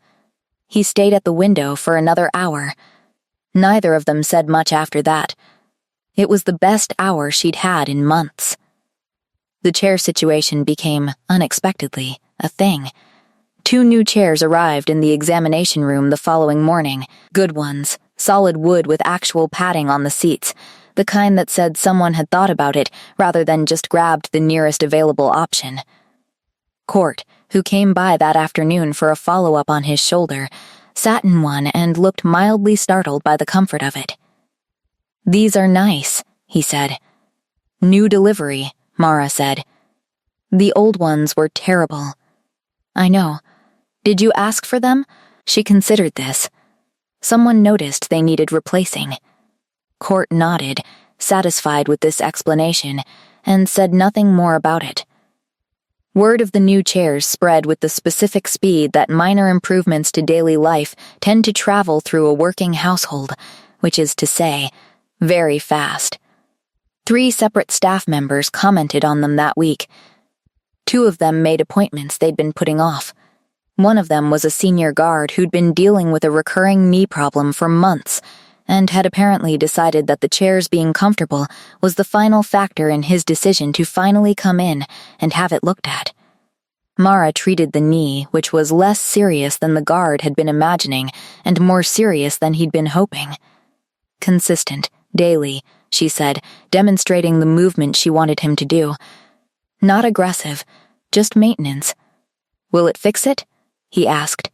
He stayed at the window for another hour. Neither of them said much after that. It was the best hour she'd had in months. The chair situation became, unexpectedly, a thing. 2 new chairs arrived in the examination room the following morning. Good ones, solid wood with actual padding on the seats, the kind that said someone had thought about it rather than just grabbed the nearest available option. Court, who came by that afternoon for a follow-up on his shoulder, sat in one and looked mildly startled by the comfort of it. "These are nice," he said. "New delivery," Mara said. "The old ones were terrible." "I know. Did you ask for them?" She considered this. Someone noticed they needed replacing. Court nodded, satisfied with this explanation, and said nothing more about it. Word of the new chairs spread with the specific speed that minor improvements to daily life tend to travel through a working household, which is to say, very fast. 3 separate staff members commented on them that week. 2 of them made appointments they'd been putting off. One of them was a senior guard who'd been dealing with a recurring knee problem for months, and had apparently decided that the chairs being comfortable was the final factor in his decision to finally come in and have it looked at. Mara treated the knee, which was less serious than the guard had been imagining, and more serious than he'd been hoping. Consistent, daily, she said, demonstrating the movement she wanted him to do. Not aggressive, just maintenance. "Will it fix it?" he asked.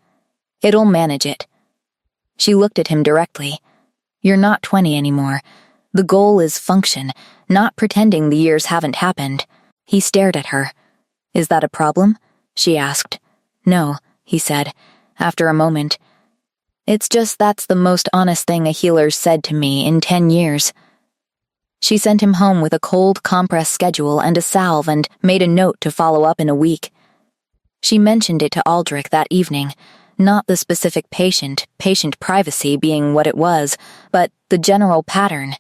"It'll manage it." She looked at him directly. "You're not 20 anymore. The goal is function, not pretending the years haven't happened." He stared at her. "Is that a problem?" she asked. "No," he said, after a moment. "It's just that's the most honest thing a healer's said to me in 10 years. She sent him home with a cold compress schedule and a salve and made a note to follow up in a week. She mentioned it to Aldrich that evening, not the specific patient privacy being what it was, but the general pattern.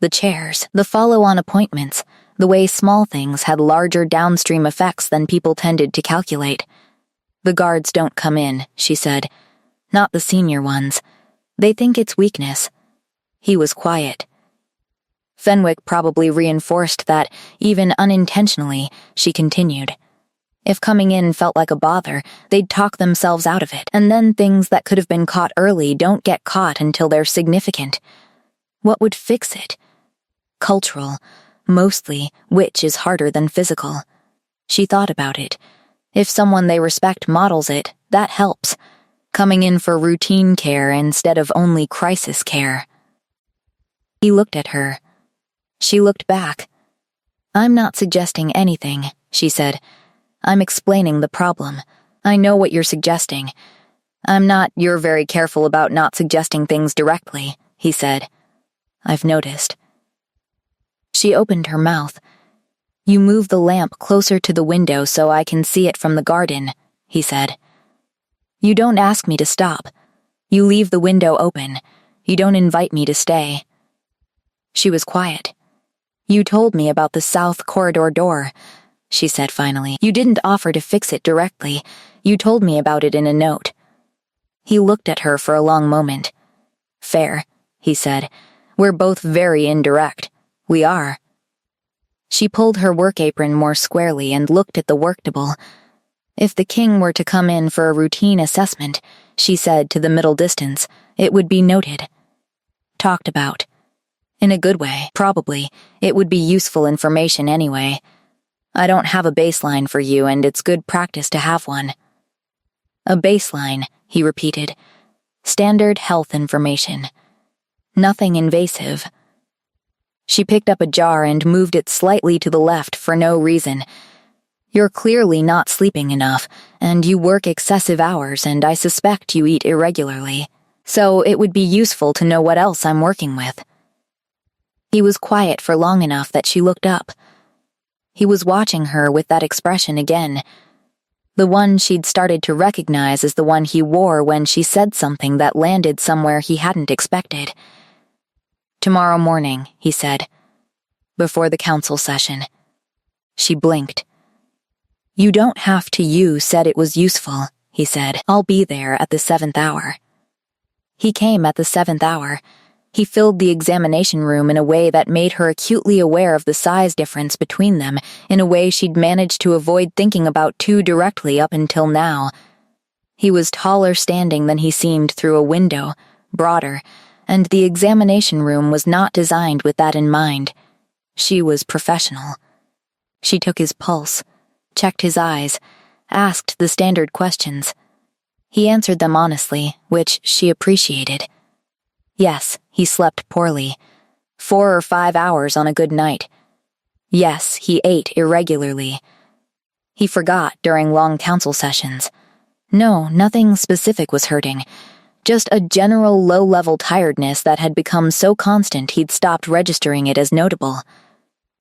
The chairs, the follow-on appointments, the way small things had larger downstream effects than people tended to calculate. "The guards don't come in," she said. "Not the senior ones. They think it's weakness." He was quiet. Fenwick probably reinforced that, even unintentionally, she continued. If coming in felt like a bother, they'd talk themselves out of it, and then things that could have been caught early don't get caught until they're significant. What would fix it? Cultural, mostly, which is harder than physical. She thought about it. If someone they respect models it, that helps. Coming in for routine care instead of only crisis care. He looked at her. She looked back. "I'm not suggesting anything," she said. "I'm explaining the problem. I know what you're suggesting. You're very careful about not suggesting things directly," he said. "I've noticed." She opened her mouth. "You move the lamp closer to the window so I can see it from the garden," he said. "You don't ask me to stop. You leave the window open. You don't invite me to stay." She was quiet. "You told me about the south corridor door," she said finally. "You didn't offer to fix it directly. You told me about it in a note." He looked at her for a long moment. "Fair," he said. "We're both very indirect. We are." She pulled her work apron more squarely and looked at the worktable. If the king were to come in for a routine assessment, she said to the middle distance, it would be noted. Talked about. In a good way, probably. It would be useful information anyway. I don't have a baseline for you, and it's good practice to have one. A baseline, he repeated. Standard health information. Nothing invasive. She picked up a jar and moved it slightly to the left for no reason. You're clearly not sleeping enough, and you work excessive hours, and I suspect you eat irregularly. So it would be useful to know what else I'm working with. He was quiet for long enough that she looked up. He was watching her with that expression again. The one she'd started to recognize as the one he wore when she said something that landed somewhere he hadn't expected. Tomorrow morning, he said. Before the council session. She blinked. You don't have to. You said it was useful, he said. I'll be there at the 7th hour. He came at the 7th hour. He filled the examination room in a way that made her acutely aware of the size difference between them, in a way she'd managed to avoid thinking about too directly up until now. He was taller standing than he seemed through a window, broader, and the examination room was not designed with that in mind. She was professional. She took his pulse, checked his eyes, asked the standard questions. He answered them honestly, which she appreciated. Yes, he slept poorly. 4 or 5 hours on a good night. Yes, he ate irregularly. He forgot during long council sessions. No, nothing specific was hurting. Just a general low-level tiredness that had become so constant he'd stopped registering it as notable.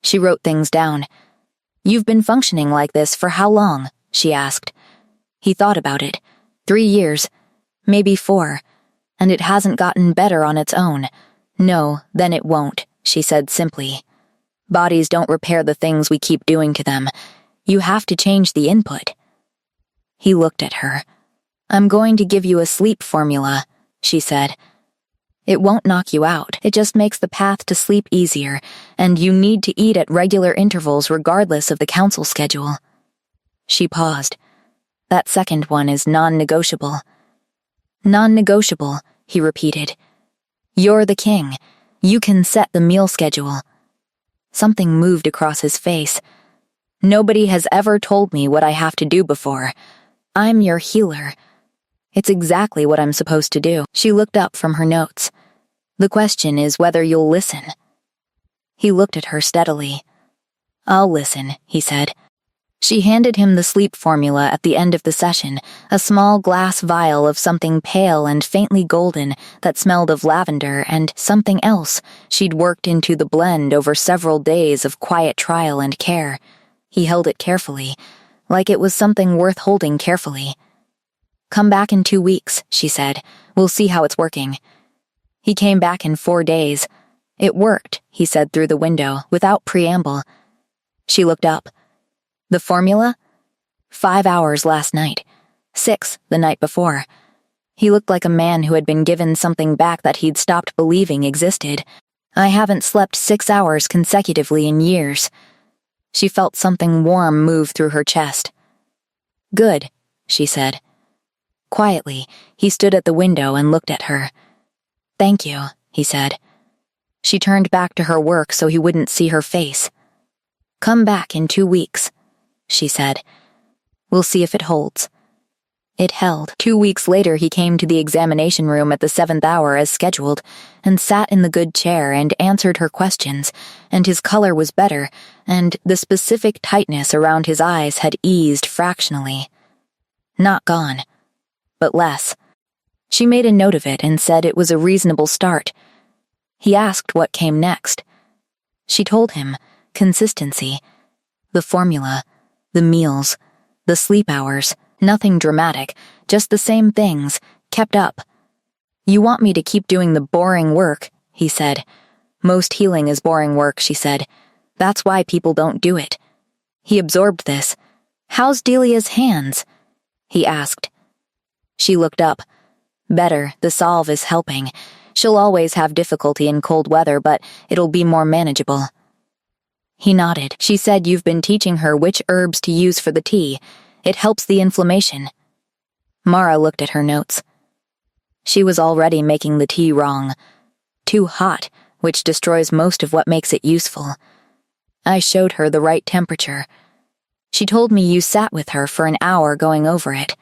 She wrote things down. You've been functioning like this for how long? She asked. He thought about it. 3 years. Maybe 4. And it hasn't gotten better on its own. No, then it won't, she said simply. Bodies don't repair the things we keep doing to them. You have to change the input. He looked at her. I'm going to give you a sleep formula, she said. It won't knock you out. It just makes the path to sleep easier, and you need to eat at regular intervals regardless of the council schedule. She paused. That second one is non-negotiable. Non-negotiable, he repeated. You're the king. You can set the meal schedule. Something moved across his face. Nobody has ever told me what I have to do before. I'm your healer. It's exactly what I'm supposed to do. She looked up from her notes. The question is whether you'll listen. He looked at her steadily. I'll listen, he said. She handed him the sleep formula at the end of the session, a small glass vial of something pale and faintly golden that smelled of lavender and something else she'd worked into the blend over several days of quiet trial and care. He held it carefully, like it was something worth holding carefully. Come back in 2 weeks, she said. We'll see how it's working. He came back in 4 days. It worked, he said through the window, without preamble. She looked up. The formula? 5 hours last night. 6 the night before. He looked like a man who had been given something back that he'd stopped believing existed. I haven't slept 6 hours consecutively in years. She felt something warm move through her chest. Good, she said. Quietly, he stood at the window and looked at her. Thank you, he said. She turned back to her work so he wouldn't see her face. Come back in 2 weeks, she said. We'll see if it holds. It held. 2 weeks later he came to the examination room at the 7th hour as scheduled, and sat in the good chair and answered her questions, and his color was better, and the specific tightness around his eyes had eased fractionally. Not gone, but less. She made a note of it and said it was a reasonable start. He asked what came next. She told him, consistency, the formula, the meals, the sleep hours, nothing dramatic, just the same things, kept up. You want me to keep doing the boring work, he said. Most healing is boring work, she said. That's why people don't do it. He absorbed this. How's Delia's hands? He asked. She looked up. Better, the salve is helping. She'll always have difficulty in cold weather, but it'll be more manageable. He nodded. She said you've been teaching her which herbs to use for the tea. It helps the inflammation. Mara looked at her notes. She was already making the tea wrong. Too hot, which destroys most of what makes it useful. I showed her the right temperature. She told me you sat with her for an hour going over it.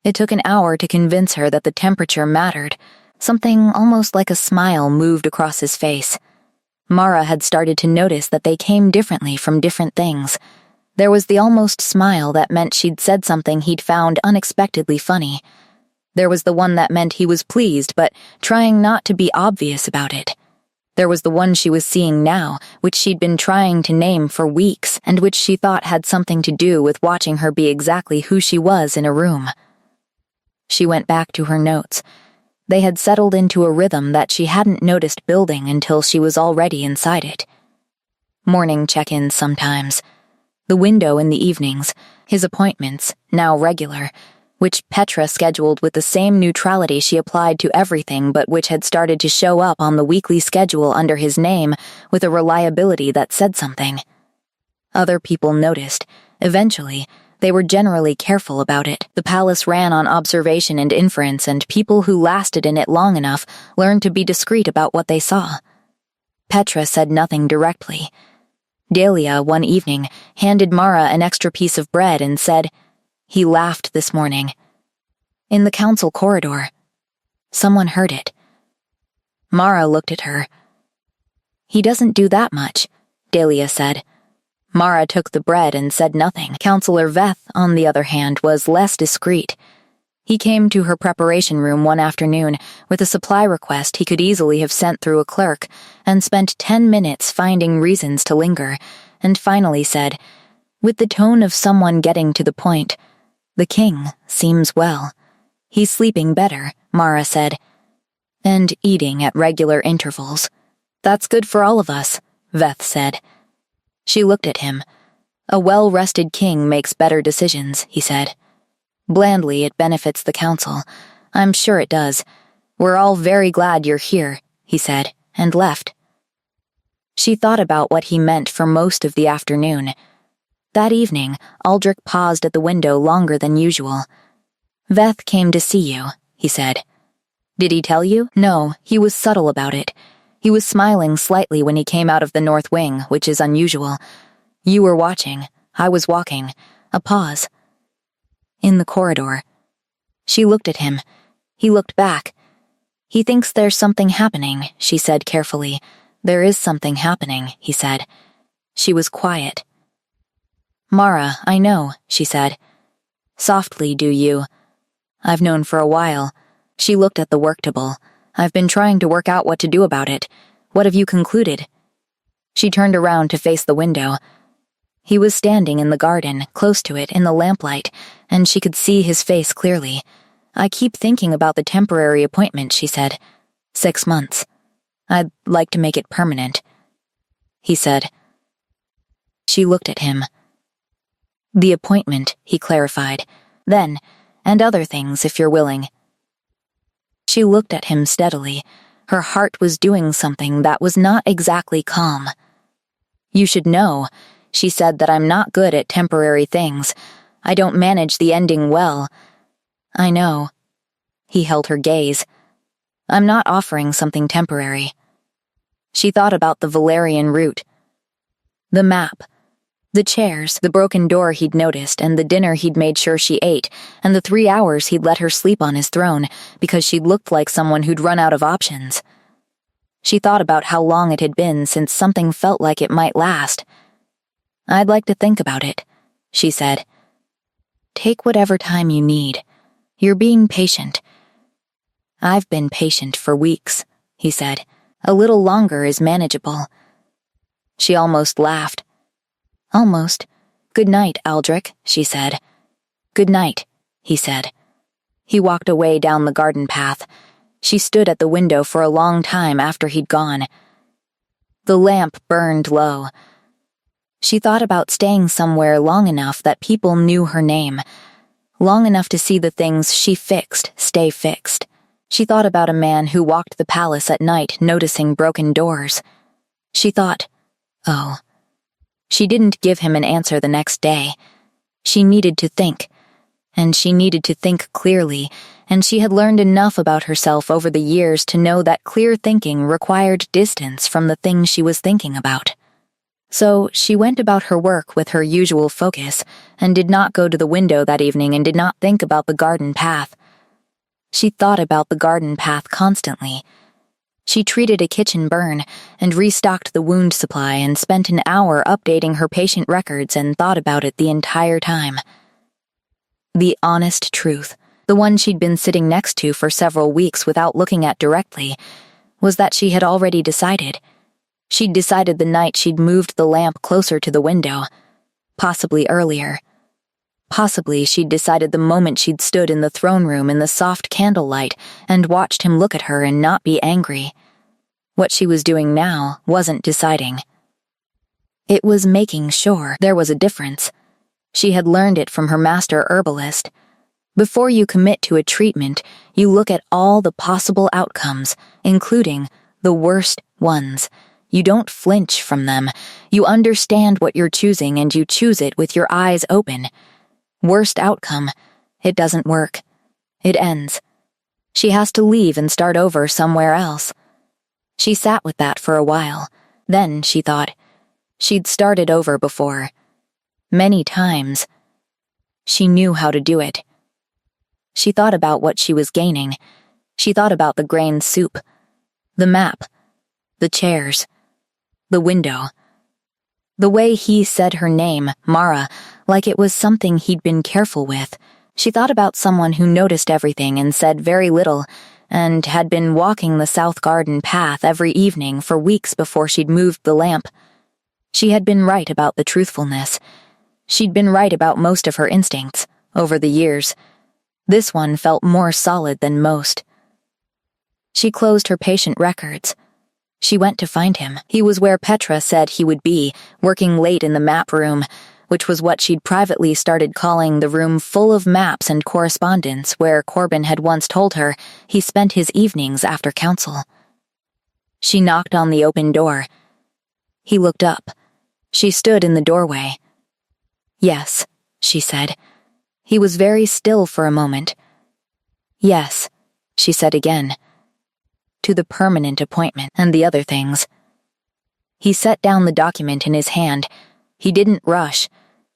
It took an hour to convince her that the temperature mattered. Something almost like a smile moved across his face. Mara had started to notice that they came differently from different things. There was the almost smile that meant she'd said something he'd found unexpectedly funny. There was the one that meant he was pleased, but trying not to be obvious about it. There was the one she was seeing now, which she'd been trying to name for weeks, and which she thought had something to do with watching her be exactly who she was in a room. She went back to her notes. They had settled into a rhythm that she hadn't noticed building until she was already inside it. Morning check-ins sometimes, the window in the evenings, his appointments, now regular, which Petra scheduled with the same neutrality she applied to everything but which had started to show up on the weekly schedule under his name with a reliability that said something. Other people noticed. Eventually, they were generally careful about it. The palace ran on observation and inference, and people who lasted in it long enough learned to be discreet about what they saw. Petra said nothing directly. Dahlia, one evening, handed Mara an extra piece of bread and said, "He laughed this morning." In the council corridor. Someone heard it. Mara looked at her. "He doesn't do that much," Dahlia said. Mara took the bread and said nothing. Counselor Veth, on the other hand, was less discreet. He came to her preparation room one afternoon with a supply request he could easily have sent through a clerk, and spent 10 minutes finding reasons to linger, and finally said, with the tone of someone getting to the point, "The king seems well. He's sleeping better," Mara said, "and eating at regular intervals. That's good for all of us," Veth said. She looked at him. "A well-rested king makes better decisions," he said. "Blandly, it benefits the council. I'm sure it does. We're all very glad you're here," he said, and left. She thought about what he meant for most of the afternoon. That evening, Aldrich paused at the window longer than usual. "Veth came to see you," he said. "Did he tell you?" "No, he was subtle about it. He was smiling slightly when he came out of the north wing, which is unusual. You were watching. I was walking. A pause. In the corridor." She looked at him. He looked back. "He thinks there's something happening," she said carefully. "There is something happening," he said. She was quiet. "Mara, I know," she said. "Softly, do you? I've known for a while." She looked at the work table. "I've been trying to work out what to do about it. What have you concluded?" She turned around to face the window. He was standing in the garden, close to it in the lamplight, and she could see his face clearly. "I keep thinking about the temporary appointment," she said. 6 months. "I'd like to make it permanent," he said. She looked at him. "The appointment," he clarified. "Then, and other things if you're willing." She looked at him steadily. Her heart was doing something that was not exactly calm. "You should know," she said, "that I'm not good at temporary things. I don't manage the ending well." "I know." He held her gaze. "I'm not offering something temporary." She thought about the Valerian route. The map. The chairs, the broken door he'd noticed, and the dinner he'd made sure she ate, and the 3 hours he'd let her sleep on his throne because she looked like someone who'd run out of options. She thought about how long it had been since something felt like it might last. "I'd like to think about it," she said. "Take whatever time you need. You're being patient." "I've been patient for weeks," he said. "A little longer is manageable." She almost laughed. "Almost. Good night, Aldrich," she said. "Good night," he said. He walked away down the garden path. She stood at the window for a long time after he'd gone. The lamp burned low. She thought about staying somewhere long enough that people knew her name, long enough to see the things she fixed stay fixed. She thought about a man who walked the palace at night noticing broken doors. She thought, oh. She didn't give him an answer the next day. She needed to think. And she needed to think clearly, and she had learned enough about herself over the years to know that clear thinking required distance from the thing she was thinking about. So she went about her work with her usual focus, and did not go to the window that evening and did not think about the garden path. She thought about the garden path constantly. She treated a kitchen burn, and restocked the wound supply, and spent an hour updating her patient records and thought about it the entire time. The honest truth, the one she'd been sitting next to for several weeks without looking at directly, was that she had already decided. She'd decided the night she'd moved the lamp closer to the window, possibly earlier. Possibly she'd decided the moment she'd stood in the throne room in the soft candlelight and watched him look at her and not be angry. What she was doing now wasn't deciding. It was making sure there was a difference. She had learned it from her master herbalist. Before you commit to a treatment, you look at all the possible outcomes, including the worst ones. You don't flinch from them. You understand what you're choosing and you choose it with your eyes open. Worst outcome, it doesn't work. It ends. She has to leave and start over somewhere else. She sat with that for a while. Then she thought, she'd started over before. Many times. She knew how to do it. She thought about what she was gaining. She thought about the grain soup, the map, the chairs, the window. The way he said her name, Mara, like it was something he'd been careful with. She thought about someone who noticed everything and said very little, and had been walking the South Garden path every evening for weeks before she'd moved the lamp. She had been right about the truthfulness. She'd been right about most of her instincts, over the years. This one felt more solid than most. She closed her patient records. She went to find him. He was where Petra said he would be, working late in the map room, which was what she'd privately started calling the room full of maps and correspondence where Corbin had once told her he spent his evenings after council. She knocked on the open door. He looked up. She stood in the doorway. "Yes," she said. He was very still for a moment. "Yes," she said again. "To the permanent appointment and the other things." He set down the document in his hand. He didn't rush.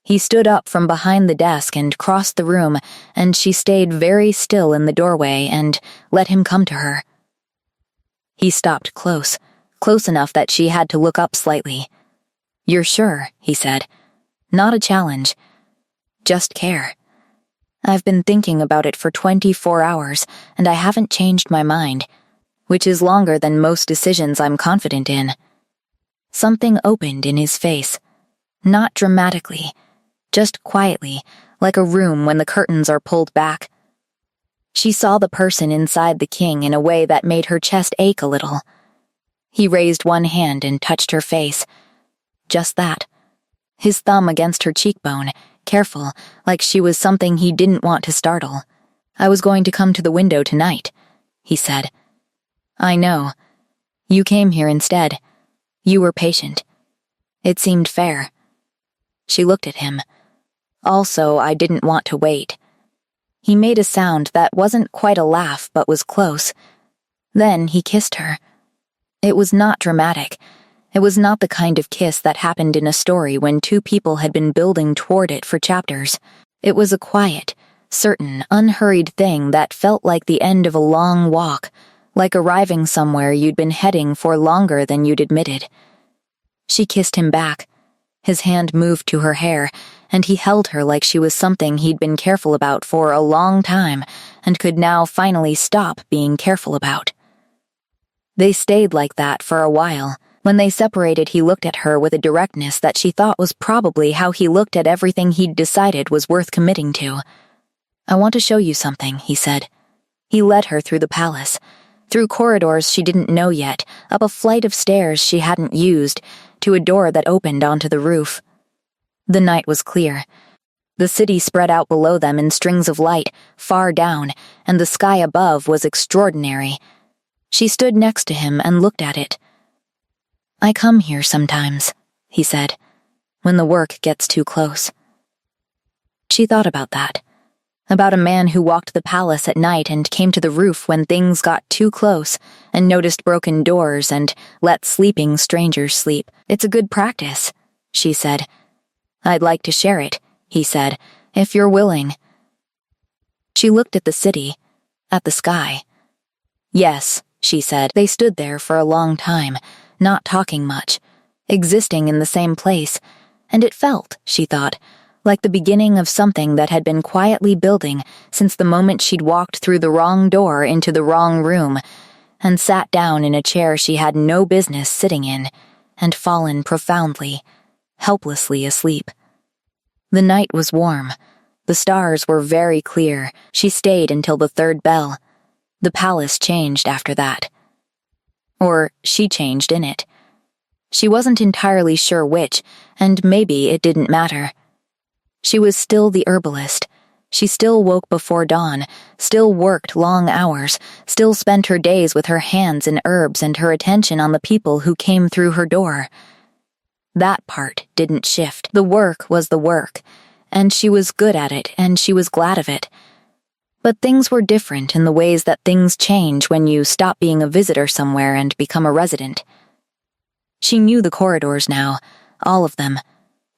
He stood up from behind the desk and crossed the room, and she stayed very still in the doorway and let him come to her. He stopped close enough that she had to look up slightly. "You're sure," he said. "Not a challenge. Just care. I've been thinking about it for 24 hours, and I haven't changed my mind, which is longer than most decisions I'm confident in." Something opened in his face. Not dramatically, just quietly, like a room when the curtains are pulled back. She saw the person inside the king in a way that made her chest ache a little. He raised one hand and touched her face. Just that. His thumb against her cheekbone, careful, like she was something he didn't want to startle. "I was going to come to the window tonight," he said. "I know. You came here instead. You were patient. It seemed fair." She looked at him. "Also, I didn't want to wait." He made a sound that wasn't quite a laugh but was close. Then he kissed her. It was not dramatic. It was not the kind of kiss that happened in a story when two people had been building toward it for chapters. It was a quiet, certain, unhurried thing that felt like the end of a long walk, like arriving somewhere you'd been heading for longer than you'd admitted. She kissed him back. His hand moved to her hair, and he held her like she was something he'd been careful about for a long time and could now finally stop being careful about. They stayed like that for a while. When they separated, he looked at her with a directness that she thought was probably how he looked at everything he'd decided was worth committing to. "I want to show you something," he said. He led her through the palace, through corridors she didn't know yet, up a flight of stairs she hadn't used, to a door that opened onto the roof. The night was clear. The city spread out below them in strings of light, far down, and the sky above was extraordinary. She stood next to him and looked at it. "I come here sometimes," he said, "when the work gets too close." She thought about that. About a man who walked the palace at night and came to the roof when things got too close and noticed broken doors and let sleeping strangers sleep. "It's a good practice," she said. "I'd like to share it," he said, "if you're willing." She looked at the city, at the sky. "Yes," she said. They stood there for a long time, not talking much, existing in the same place, and it felt, she thought, like the beginning of something that had been quietly building since the moment she'd walked through the wrong door into the wrong room and sat down in a chair she had no business sitting in and fallen profoundly, helplessly asleep. The night was warm, The stars were very clear. She stayed until the third bell. The palace changed after that. Or she changed in it. She wasn't entirely sure which, and maybe it didn't matter. She was still the herbalist. She still woke before dawn, still worked long hours, still spent her days with her hands in herbs and her attention on the people who came through her door. That part didn't shift. The work was the work, and she was good at it, and she was glad of it. But things were different in the ways that things change when you stop being a visitor somewhere and become a resident. She knew the corridors now, all of them.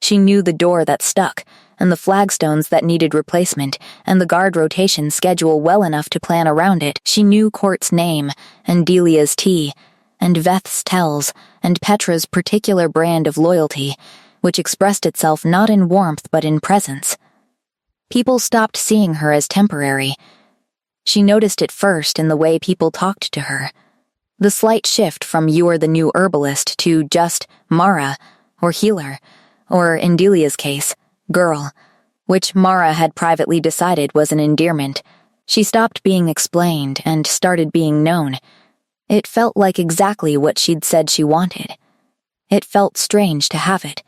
She knew the door that stuck, and the flagstones that needed replacement, and the guard rotation schedule well enough to plan around it. She knew Court's name, and Delia's tea, and Veth's tells, and Petra's particular brand of loyalty, which expressed itself not in warmth but in presence. People stopped seeing her as temporary. She noticed it first in the way people talked to her. The slight shift from "you are the new herbalist" to just Mara, or healer, or in Delia's case, girl, which Mara had privately decided was an endearment. She stopped being explained and started being known. It felt like exactly what she'd said she wanted. It felt strange to have it.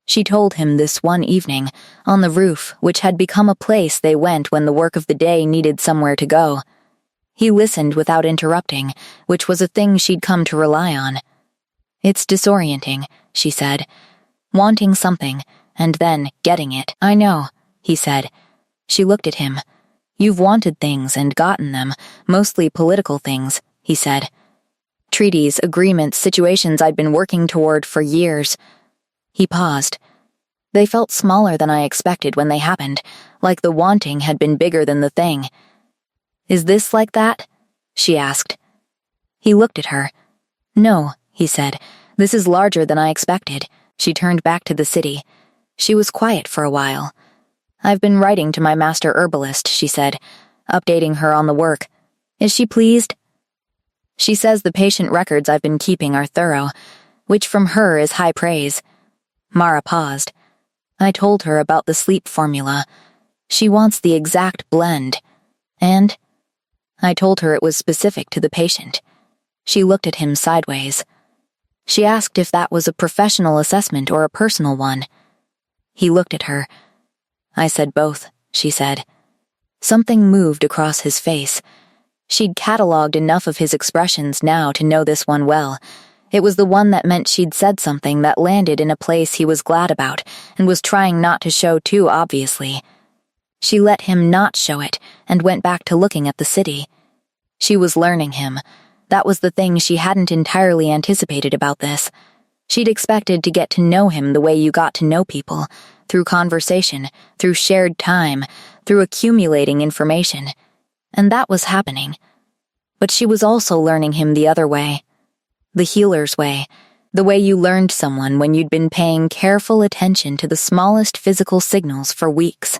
She told him this one evening, on the roof, which had become a place they went when the work of the day needed somewhere to go. He listened without interrupting, which was a thing she'd come to rely on. "It's disorienting," she said, "wanting something, and then getting it." "I know," he said. She looked at him. "You've wanted things and gotten them, mostly political things," he said. "Treaties, agreements, situations I'd been working toward for years." He paused. They felt smaller than I expected when they happened, like the wanting had been bigger than the thing. "Is this like that?" she asked. He looked at her. "No," he said. "This is larger than I expected." She turned back to the city. She was quiet for a while. "I've been writing to my master herbalist," she said, updating her on the work. "Is she pleased?" "She says the patient records I've been keeping are thorough, which from her is high praise." Mara paused. "I told her about the sleep formula. She wants the exact blend. And I told her it was specific to the patient." She looked at him sideways. She asked if that was a professional assessment or a personal one. He looked at her. "I said both," she said. Something moved across his face. She'd catalogued enough of his expressions now to know this one well. It was the one that meant she'd said something that landed in a place he was glad about and was trying not to show too obviously. She let him not show it and went back to looking at the city. She was learning him. That was the thing she hadn't entirely anticipated about this. She'd expected to get to know him the way you got to know people, through conversation, through shared time, through accumulating information. And that was happening. But she was also learning him the other way. The healer's way. The way you learned someone when you'd been paying careful attention to the smallest physical signals for weeks.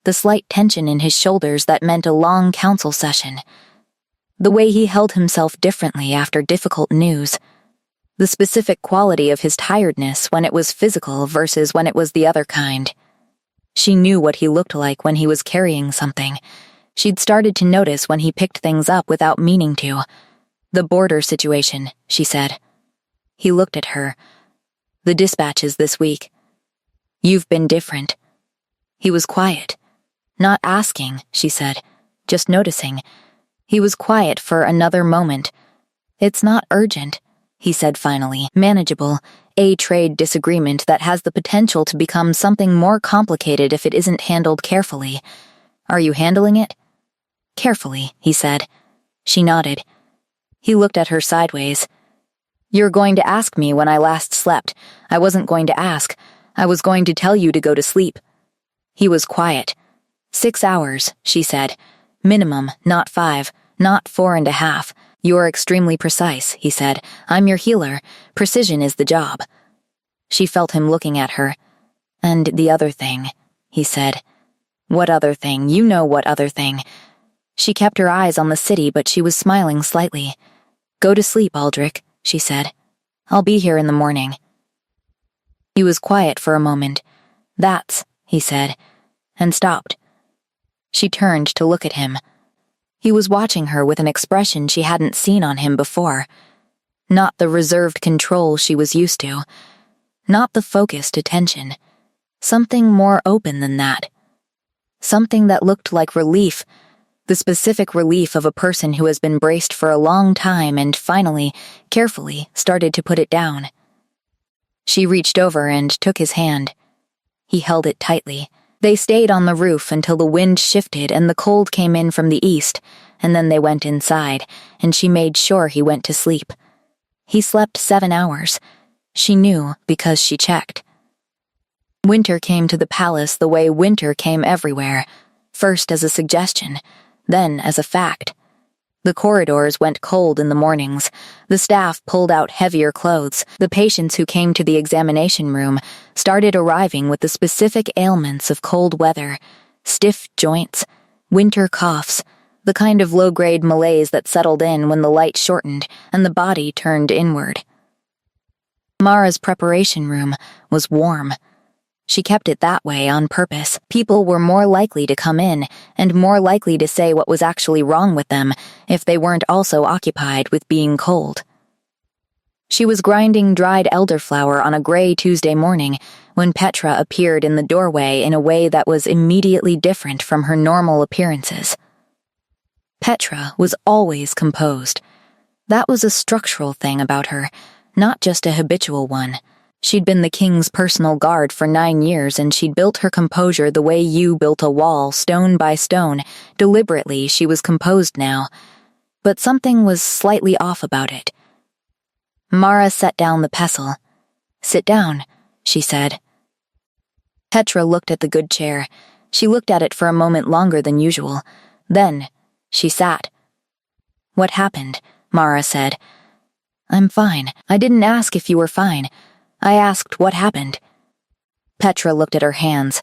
The slight tension in his shoulders that meant a long council session. The way he held himself differently after difficult news. The specific quality of his tiredness when it was physical versus when it was the other kind. She knew what he looked like when he was carrying something. She'd started to notice when he picked things up without meaning to. "The border situation," she said. He looked at her. "The dispatches this week. You've been different." He was quiet. "Not asking," she said, "just noticing." He was quiet for another moment. "It's not urgent," he said finally. "Manageable. A trade disagreement that has the potential to become something more complicated if it isn't handled carefully. Are you handling it?" "Carefully," he said. She nodded. He looked at her sideways. "You're going to ask me when I last slept. I wasn't going to ask. I was going to tell you to go to sleep." He was quiet. 6 hours, she said. "Minimum, not 5, not 4.5. You're extremely precise," he said. "I'm your healer. Precision is the job." She felt him looking at her. "And the other thing," he said. "What other thing? You know what other thing." She kept her eyes on the city, but she was smiling slightly. "Go to sleep, Aldrich," she said. "I'll be here in the morning." He was quiet for a moment. "That's," he said. and stopped. She turned to look at him. He was watching her with an expression she hadn't seen on him before. Not the reserved control she was used to. Not the focused attention. Something more open than that. Something that looked like relief, the specific relief of a person who has been braced for a long time and finally, carefully, started to put it down. She reached over and took his hand. He held it tightly. They stayed on the roof until the wind shifted and the cold came in from the east, and then they went inside, and she made sure he went to sleep. He slept 7 hours. She knew because she checked. Winter came to the palace the way winter came everywhere, first as a suggestion, then as a fact. The corridors went cold in the mornings. The staff pulled out heavier clothes. The patients who came to the examination room started arriving with the specific ailments of cold weather, stiff joints, winter coughs, the kind of low-grade malaise that settled in when the light shortened and the body turned inward. Mara's preparation room was warm. She kept it that way on purpose. People were more likely to come in and more likely to say what was actually wrong with them if they weren't also occupied with being cold. She was grinding dried elderflower on a gray Tuesday morning when Petra appeared in the doorway in a way that was immediately different from her normal appearances. Petra was always composed. That was a structural thing about her, not just a habitual one. She'd been the king's personal guard for 9 years, and she'd built her composure the way you built a wall, stone by stone. Deliberately, she was composed now. But something was slightly off about it. Mara set down the pestle. "Sit down," she said. Petra looked at the good chair. She looked at it for a moment longer than usual. Then, she sat. "What happened?" Mara said. "I'm fine. I didn't ask if you were fine. I asked what happened." Petra looked at her hands.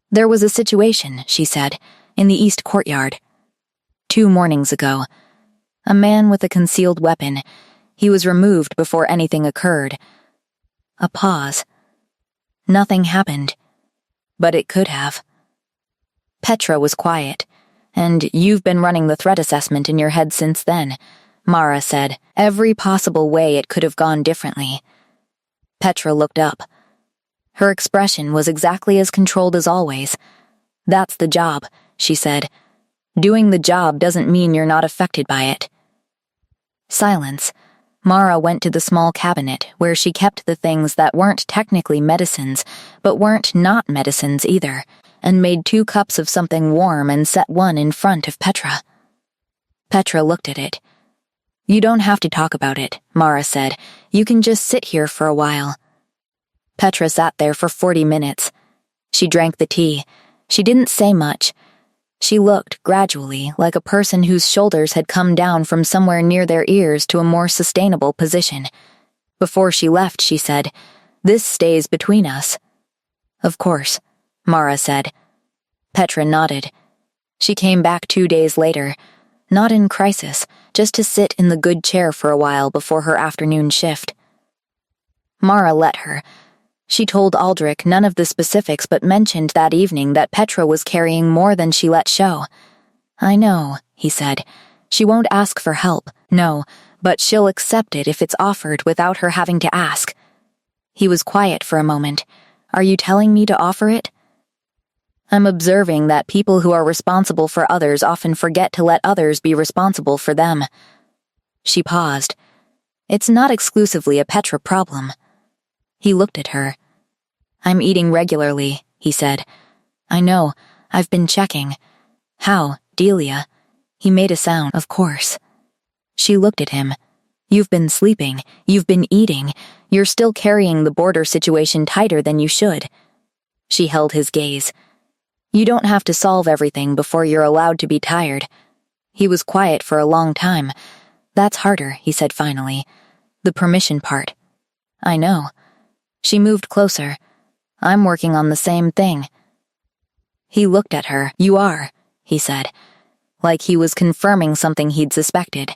"There was a situation," she said, "in the east courtyard. 2 mornings ago. A man with a concealed weapon. He was removed before anything occurred." A pause. Nothing happened. But it could have. Petra was quiet. "And you've been running the threat assessment in your head since then," Mara said. "Every possible way it could have gone differently." Petra looked up. Her expression was exactly as controlled as always. "That's the job," she said. "Doing the job doesn't mean you're not affected by it." Silence. Mara went to the small cabinet where she kept the things that weren't technically medicines, but weren't not medicines either, and made 2 cups of something warm and set one in front of Petra. Petra looked at it. "You don't have to talk about it," Mara said. "You can just sit here for a while." Petra sat there for 40 minutes. She drank the tea. She didn't say much. She looked, gradually, like a person whose shoulders had come down from somewhere near their ears to a more sustainable position. Before she left, she said, "This stays between us." "Of course," Mara said. Petra nodded. She came back 2 days later, not in crisis, just to sit in the good chair for a while before her afternoon shift. Mara let her. She told Aldrich none of the specifics but mentioned that evening that Petra was carrying more than she let show. "I know," he said. "She won't ask for help, no, but she'll accept it if it's offered without her having to ask." He was quiet for a moment. "Are you telling me to offer it?" "I'm observing that people who are responsible for others often forget to let others be responsible for them." She paused. "It's not exclusively a Petra problem." He looked at her. "I'm eating regularly," he said. "I know. I've been checking." "How, Delia?" He made a sound. "Of course." She looked at him. "You've been sleeping. You've been eating. You're still carrying the border situation tighter than you should." She held his gaze. "You don't have to solve everything before you're allowed to be tired." He was quiet for a long time. "That's harder," he said finally. "The permission part." "I know." She moved closer. "I'm working on the same thing." He looked at her. "You are," he said, like he was confirming something he'd suspected.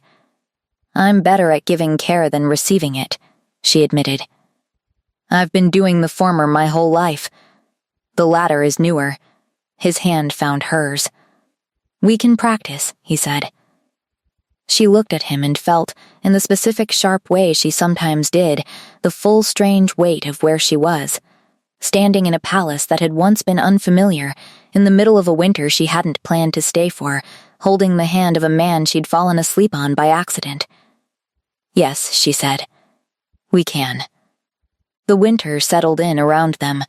"I'm better at giving care than receiving it," she admitted. "I've been doing the former my whole life. The latter is newer. His hand found hers. "We can practice," he said. She looked at him and felt, in the specific sharp way she sometimes did, the full strange weight of where she was. Standing in a palace that had once been unfamiliar, in the middle of a winter she hadn't planned to stay for, holding the hand of a man she'd fallen asleep on by accident. "Yes," she said. "We can." The winter settled in around them.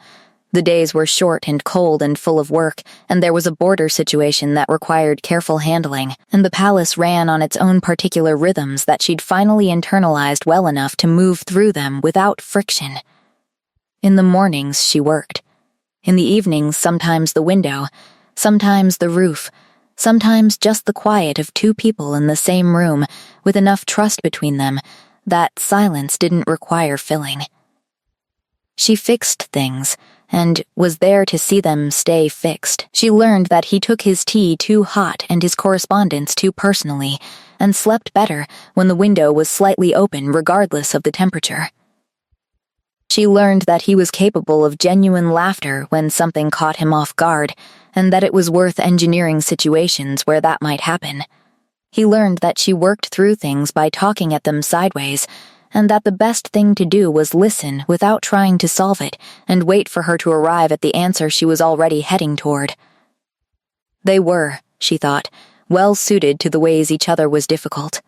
The days were short and cold and full of work, and there was a border situation that required careful handling, and the palace ran on its own particular rhythms that she'd finally internalized well enough to move through them without friction. In the mornings, she worked. In the evenings, sometimes the window, sometimes the roof, sometimes just the quiet of two people in the same room with enough trust between them that silence didn't require filling. She fixed things, and was there to see them stay fixed. She learned that he took his tea too hot and his correspondence too personally, and slept better when the window was slightly open regardless of the temperature. She learned that he was capable of genuine laughter when something caught him off guard, and that it was worth engineering situations where that might happen. He learned that she worked through things by talking at them sideways, and that the best thing to do was listen without trying to solve it and wait for her to arrive at the answer she was already heading toward. They were, she thought, well suited to the ways each other was difficult.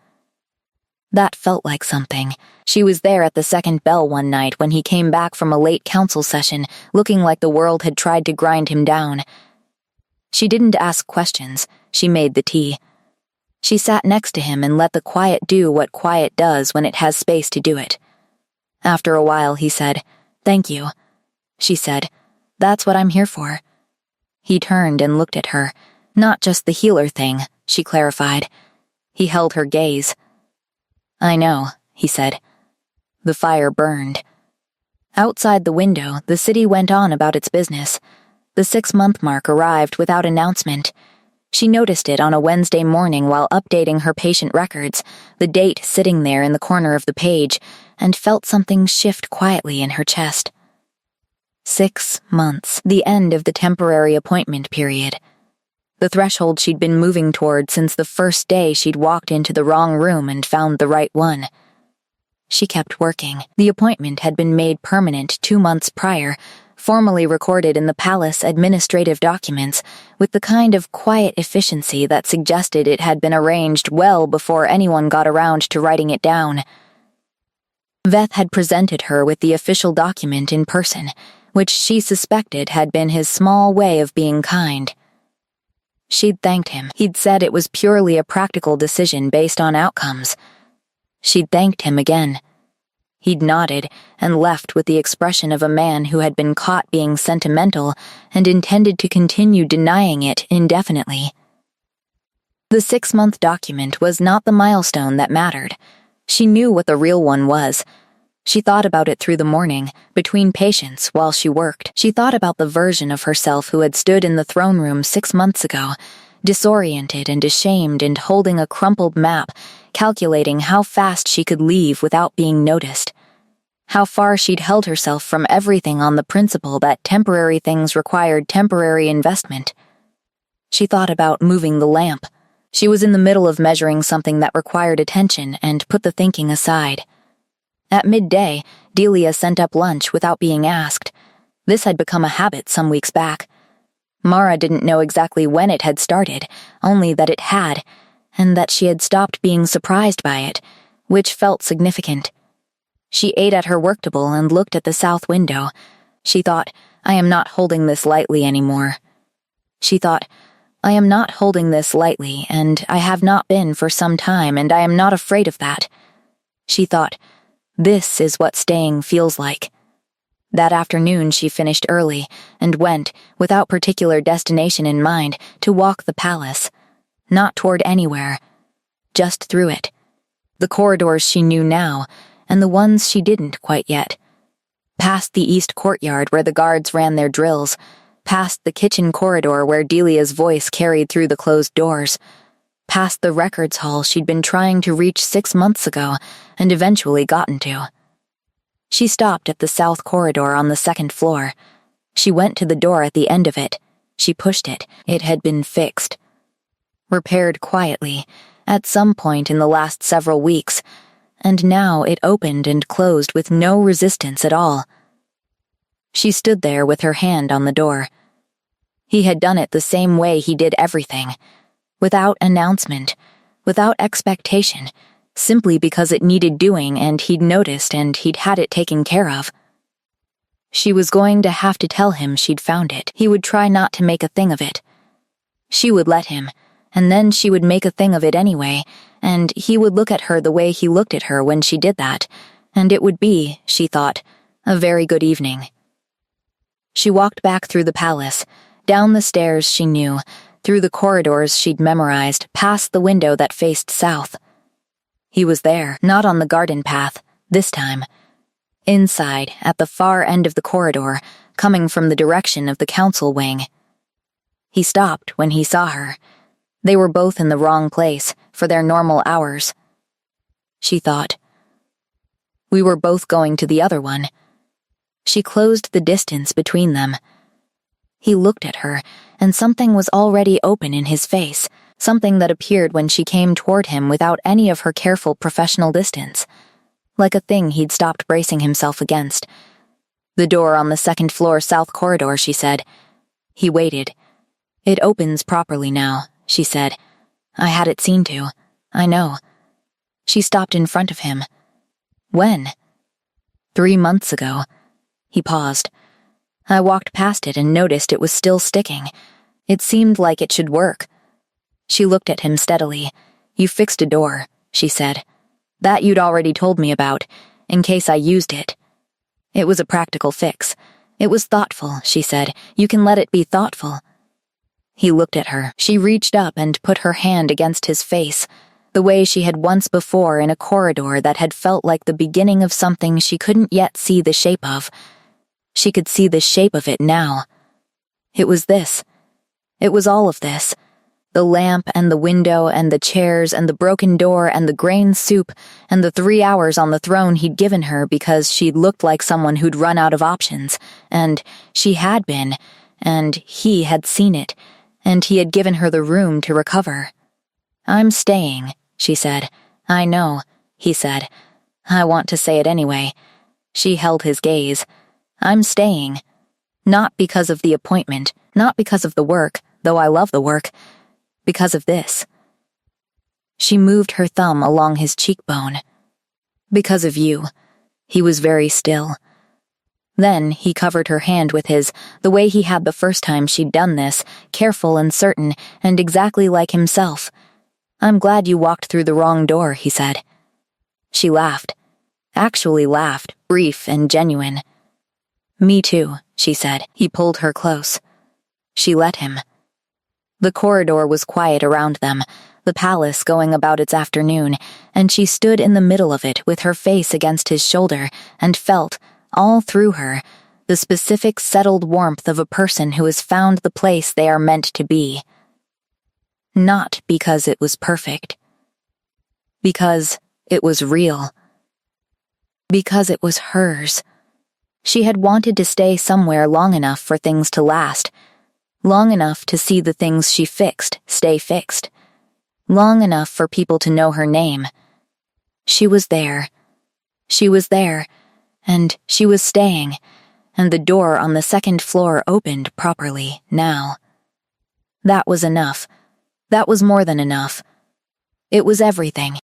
That felt like something. She was there at the second bell one night when he came back from a late council session, looking like the world had tried to grind him down. She didn't ask questions. She made the tea. She sat next to him and let the quiet do what quiet does when it has space to do it. After a while, he said, "Thank you." She said, "That's what I'm here for." He turned and looked at her. Not just the healer thing, she clarified. He held her gaze. "I know," he said. The fire burned. Outside the window, the city went on about its business. The 6-month mark arrived without announcement. She noticed it on a Wednesday morning while updating her patient records, the date sitting there in the corner of the page, and felt something shift quietly in her chest. 6 months, the end of the temporary appointment period. The threshold she'd been moving toward since the first day she'd walked into the wrong room and found the right one. She kept working. The appointment had been made permanent 2 months prior, formally recorded in the palace administrative documents, with the kind of quiet efficiency that suggested it had been arranged well before anyone got around to writing it down. Veth had presented her with the official document in person, which she suspected had been his small way of being kind. She'd thanked him. He'd said it was purely a practical decision based on outcomes. She'd thanked him again. He'd nodded and left with the expression of a man who had been caught being sentimental and intended to continue denying it indefinitely. The 6-month document was not the milestone that mattered. She knew what the real one was. She thought about it through the morning, between patients, while she worked. She thought about the version of herself who had stood in the throne room 6 months ago, disoriented and ashamed and holding a crumpled map, calculating how fast she could leave without being noticed. How far she'd held herself from everything on the principle that temporary things required temporary investment. She thought about moving the lamp. She was in the middle of measuring something that required attention and put the thinking aside. At midday, Delia sent up lunch without being asked. This had become a habit some weeks back. Mara didn't know exactly when it had started, only that it had, and that she had stopped being surprised by it, which felt significant. She ate at her work table and looked at the south window. She thought, "I am not holding this lightly anymore." She thought, "I am not holding this lightly, and I have not been for some time, and I am not afraid of that." She thought, "This is what staying feels like." That afternoon she finished early and went, without particular destination in mind, to walk the palace. Not toward anywhere. Just through it. The corridors she knew now, and the ones she didn't quite yet. Past the east courtyard where the guards ran their drills. Past the kitchen corridor where Delia's voice carried through the closed doors. Past the records hall she'd been trying to reach 6 months ago and eventually gotten to. She stopped at the south corridor on the 2nd floor. She went to the door at the end of it. She pushed it. It had been fixed. Repaired quietly, at some point in the last several weeks, and now it opened and closed with no resistance at all. She stood there with her hand on the door. He had done it the same way he did everything, without announcement, without expectation, simply because it needed doing and he'd noticed and he'd had it taken care of. She was going to have to tell him she'd found it. He would try not to make a thing of it. She would let him, and then she would make a thing of it anyway, and he would look at her the way he looked at her when she did that, and it would be, she thought, a very good evening. She walked back through the palace, down the stairs she knew, through the corridors she'd memorized, past the window that faced south. He was there, not on the garden path, this time. Inside, at the far end of the corridor, coming from the direction of the council wing. He stopped when he saw her. They were both in the wrong place, for their normal hours. She thought. We were both going to the other one. She closed the distance between them. He looked at her, and something was already open in his face, something that appeared when she came toward him without any of her careful professional distance, like a thing he'd stopped bracing himself against. The door on the second floor south corridor, she said. He waited. It opens properly now, she said. I had it seen to. I know. She stopped in front of him. When? 3 months ago. He paused. I walked past it and noticed it was still sticking. It seemed like it should work. She looked at him steadily. You fixed a door, she said. That you'd already told me about, in case I used it. It was a practical fix. It was thoughtful, she said. You can let it be thoughtful. He looked at her. She reached up and put her hand against his face, the way she had once before in a corridor that had felt like the beginning of something she couldn't yet see the shape of. She could see the shape of it now. It was this. It was all of this. The lamp and the window and the chairs and the broken door and the grain soup and the 3 hours on the throne he'd given her because she'd looked like someone who'd run out of options, and she had been, and he had seen it, and he had given her the room to recover. I'm staying, she said. I know, he said. I want to say it anyway. She held his gaze. I'm staying. Not because of the appointment, not because of the work, though I love the work. Because of this. She moved her thumb along his cheekbone. Because of you. He was very still. Then he covered her hand with his, the way he had the first time she'd done this, careful and certain, and exactly like himself. I'm glad you walked through the wrong door, he said. She laughed. Actually laughed, brief and genuine. Me too, she said. He pulled her close. She let him. The corridor was quiet around them, the palace going about its afternoon, and she stood in the middle of it with her face against his shoulder and felt, all through her, the specific settled warmth of a person who has found the place they are meant to be. Not because it was perfect. Because it was real. Because it was hers. She had wanted to stay somewhere long enough for things to last, long enough to see the things she fixed stay fixed, long enough for people to know her name. She was there. She was there, and she was staying, and the door on the second floor opened properly now. That was enough. That was more than enough. It was everything.